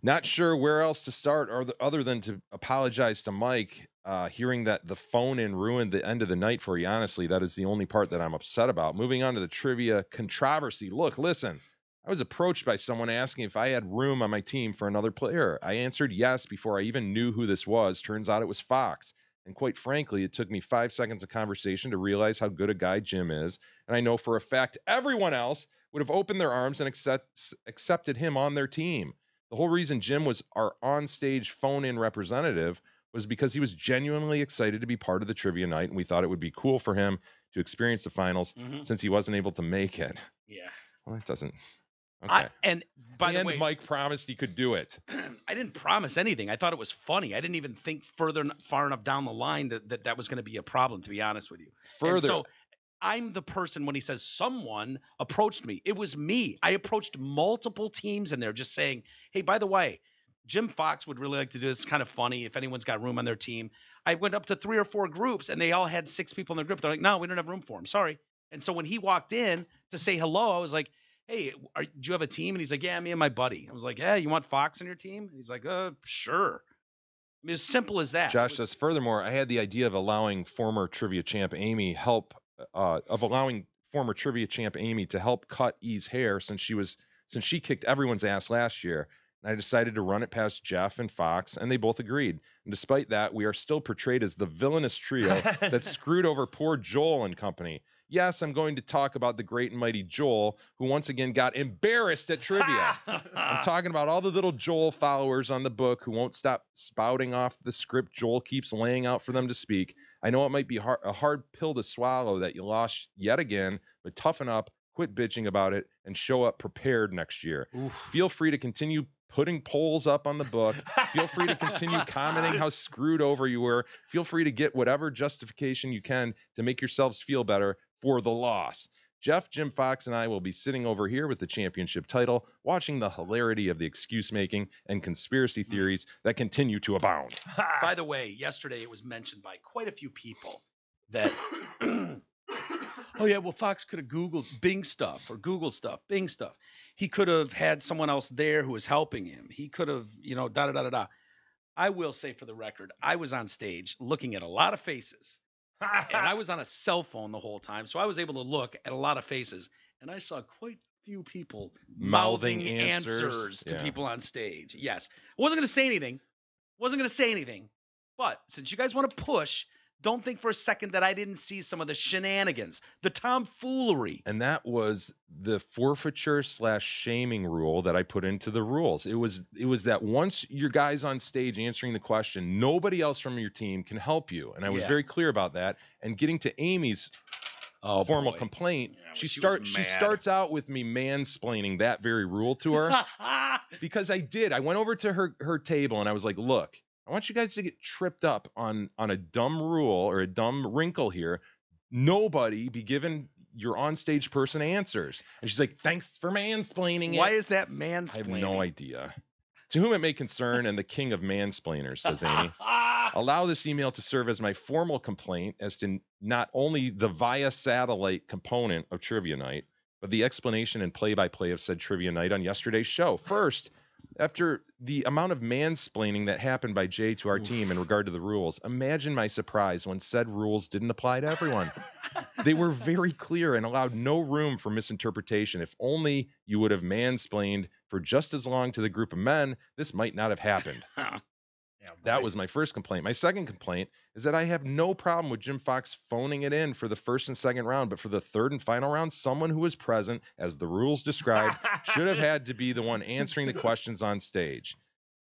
Not sure where else to start other than to apologize to Mike. Hearing that the phone-in ruined the end of the night for you, honestly, that is the only part that I'm upset about. Moving on to the trivia controversy. Look, listen, I was approached by someone asking if I had room on my team for another player. I answered yes before I even knew who this was. Turns out it was Fox. And quite frankly, it took me 5 seconds of conversation to realize how good a guy Jim is. And I know for a fact everyone else would have opened their arms and accepted him on their team. The whole reason Jim was our on-stage phone-in representative was because he was genuinely excited to be part of the trivia night, and we thought it would be cool for him to experience the finals since he wasn't able to make it. Yeah. Well, it doesn't. Okay. And by the way, Mike promised he could do it. I didn't promise anything. I thought it was funny. I didn't even think far enough down the line that was going to be a problem, to be honest with you. Further. And so I'm the person when he says someone approached me. It was me. I approached multiple teams in there just saying, hey, by the way, Jim Fox would really like to do this. It's kind of funny if anyone's got room on their team. I went up to 3 or 4 groups and they all had 6 people in their group. They're like, no, we don't have room for him. Sorry. And so when he walked in to say hello, I was like, hey, do you have a team? And he's like, yeah, me and my buddy. I was like, yeah, you want Fox on your team? And he's like, sure. I mean, as simple as that. Josh says, furthermore, I had the idea of allowing former trivia champ Amy to help cut E's hair since she kicked everyone's ass last year. and I decided to run it past Jeff and Fox, and they both agreed. And despite that, we are still portrayed as the villainous trio that screwed over poor Joel and company. Yes, I'm going to talk about the great and mighty Joel, who once again got embarrassed at trivia. I'm talking about all the little Joel followers on the book who won't stop spouting off the script Joel keeps laying out for them to speak. I know it might be a hard pill to swallow that you lost yet again, but toughen up, quit bitching about it, and show up prepared next year. Oof. Feel free to continue putting polls up on the book. Feel free to continue commenting how screwed over you were. Feel free to get whatever justification you can to make yourselves feel better for the loss. Jeff, Jim Fox, and I will be sitting over here with the championship title, watching the hilarity of the excuse-making and conspiracy theories that continue to abound. By the way, yesterday it was mentioned by quite a few people that, oh yeah, well, Fox could have Googled Bing stuff or Google stuff, Bing stuff. He could have had someone else there who was helping him. He could have, da-da-da-da-da. I will say for the record, I was on stage looking at a lot of faces. And I was on a cell phone the whole time, so I was able to look at a lot of faces, and I saw quite a few people mouthing answers to people on stage. Yes. I wasn't going to say anything. But since you guys want to push, don't think for a second that I didn't see some of the shenanigans, the tomfoolery. And that was the forfeiture/shaming rule that I put into the rules. It was that once your guy's on stage answering the question, nobody else from your team can help you. And I was very clear about that. And getting to Amy's formal complaint, she starts out with me mansplaining that very rule to her. Because I did. I went over to her table and I was like, look, I want you guys to get tripped up on a dumb rule or a dumb wrinkle here. Nobody be given your onstage person answers. And she's like, thanks for mansplaining it. Why is that mansplaining? I have no idea. To whom it may concern, and the king of mansplainers, says Amy. Allow this email to serve as my formal complaint as to not only the via satellite component of Trivia Night, but the explanation and play-by-play of said Trivia Night on yesterday's show. First, after the amount of mansplaining that happened by Jay to our team in regard to the rules, imagine my surprise when said rules didn't apply to everyone. They were very clear and allowed no room for misinterpretation. If only you would have mansplained for just as long to the group of men, this might not have happened. That was my first complaint. My second complaint is that I have no problem with Jim Fox phoning it in for the first and second round, but for the third and final round, someone who was present, as the rules described, should have had to be the one answering the questions on stage.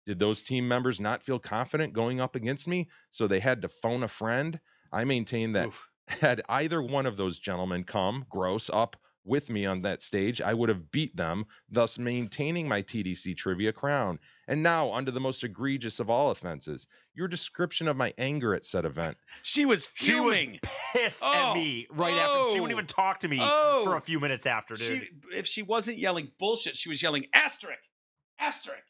Did those team members not feel confident going up against me, so they had to phone a friend? I maintain that had either one of those gentlemen come, gross, up with me on that stage, I would have beat them, thus maintaining my TDC trivia crown. And now, under the most egregious of all offenses, your description of my anger at said event. She was fuming. She was pissed at me after. She wouldn't even talk to me for a few minutes after, dude. If she wasn't yelling bullshit, she was yelling asterisk, asterisk.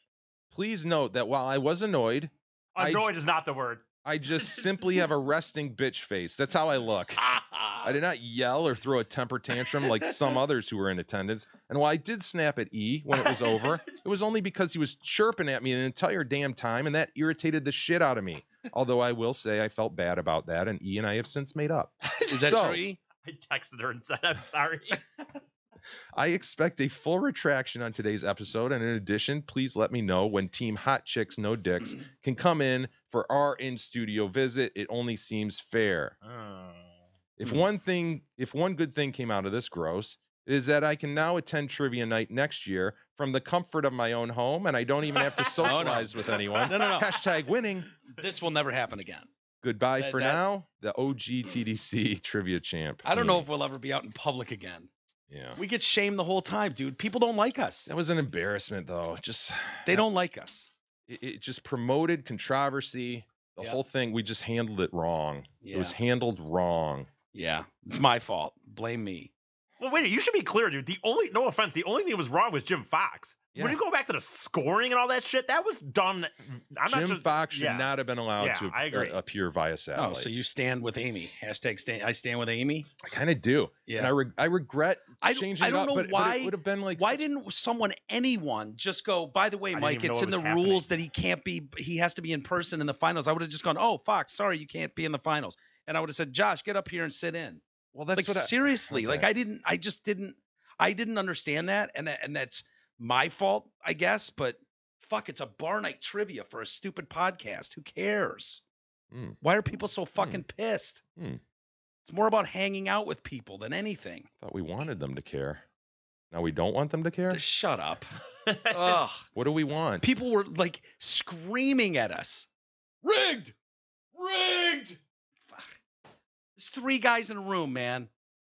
Please note that while I was annoyed. Annoyed is not the word. I just simply have a resting bitch face. That's how I look. I did not yell or throw a temper tantrum like some others who were in attendance. And while I did snap at E when it was over, it was only because he was chirping at me the entire damn time, and that irritated the shit out of me. Although I will say I felt bad about that, and E and I have since made up. Is that true, E? I texted her and said, I'm sorry. I expect a full retraction on today's episode, and in addition, please let me know when Team Hot Chicks No Dicks can come in for our in-studio visit. It only seems fair. If one good thing came out of this gross, it is that I can now attend Trivia Night next year from the comfort of my own home, and I don't even have to socialize with anyone. No. Hashtag winning. This will never happen again. Goodbye for now, the OG TDC trivia champ. I don't know if we'll ever be out in public again. Yeah. We get shamed the whole time, dude. People don't like us. That was an embarrassment, though. They don't like us. It just promoted controversy. The whole thing, we just handled it wrong. Yeah. It was handled wrong. Yeah, it's my fault. Blame me. Well, wait, you should be clear, dude. No offense, the only thing that was wrong was Jim Fox. Yeah. When you go back to the scoring and all that shit, that was done. Jim Fox should not have been allowed to appear via satellite. Oh, so you stand with Amy. Hashtag I stand with Amy. I kind of do. Yeah. And I regret changing it up. I don't know why. But it would have been like. Why didn't anyone just go, by the way, Mike, it's in the rules that he has to be in person in the finals. I would have just gone, oh, Fox, sorry, you can't be in the finals. And I would have said, Josh, get up here and sit in. Well, that's like, seriously. Okay. Like I didn't understand that. And that's my fault, I guess, but fuck? It's a bar night trivia for a stupid podcast. Who cares? Why are people so fucking pissed? It's more about hanging out with people than anything. Thought we wanted them to care. Now we don't want them to care? Shut up. Ugh. What do we want? People were like screaming at us. Rigged! Rigged! Fuck. There's 3 guys in a room, man.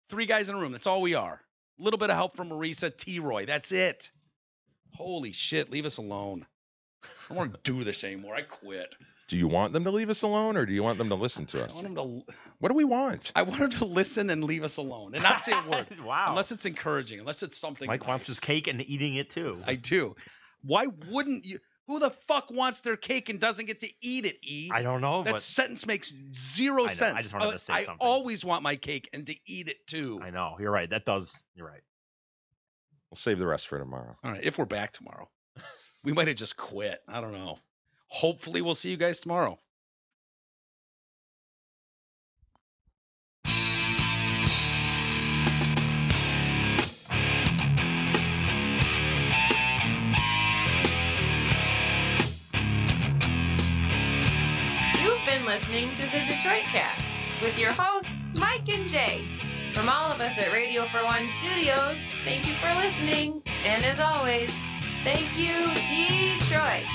3 guys in a room. That's all we are. A little bit of help from Marisa, T-Roy. That's it. Holy shit. Leave us alone. I don't want to do this anymore. I quit. Do you want them to leave us alone, or do you want them to listen to us? I want them to. What do we want? I want them to listen and leave us alone and not say a word. Wow. Unless it's encouraging. Unless it's something. Mike nice. wants his cake and eating it too. I do. Why wouldn't you? Who the fuck wants their cake and doesn't get to eat it, E? I don't know. That sentence makes 0 sense. I just wanted to say something. I always want my cake and to eat it too. I know. You're right. You're right. We'll save the rest for tomorrow. All right. If we're back tomorrow. We might have just quit. I don't know. Hopefully we'll see you guys tomorrow. You've been listening to the Detroit Cast with your hosts, Mike and Jay. From all of us at Radio for One Studios, thank you for listening. And as always, thank you, Detroit.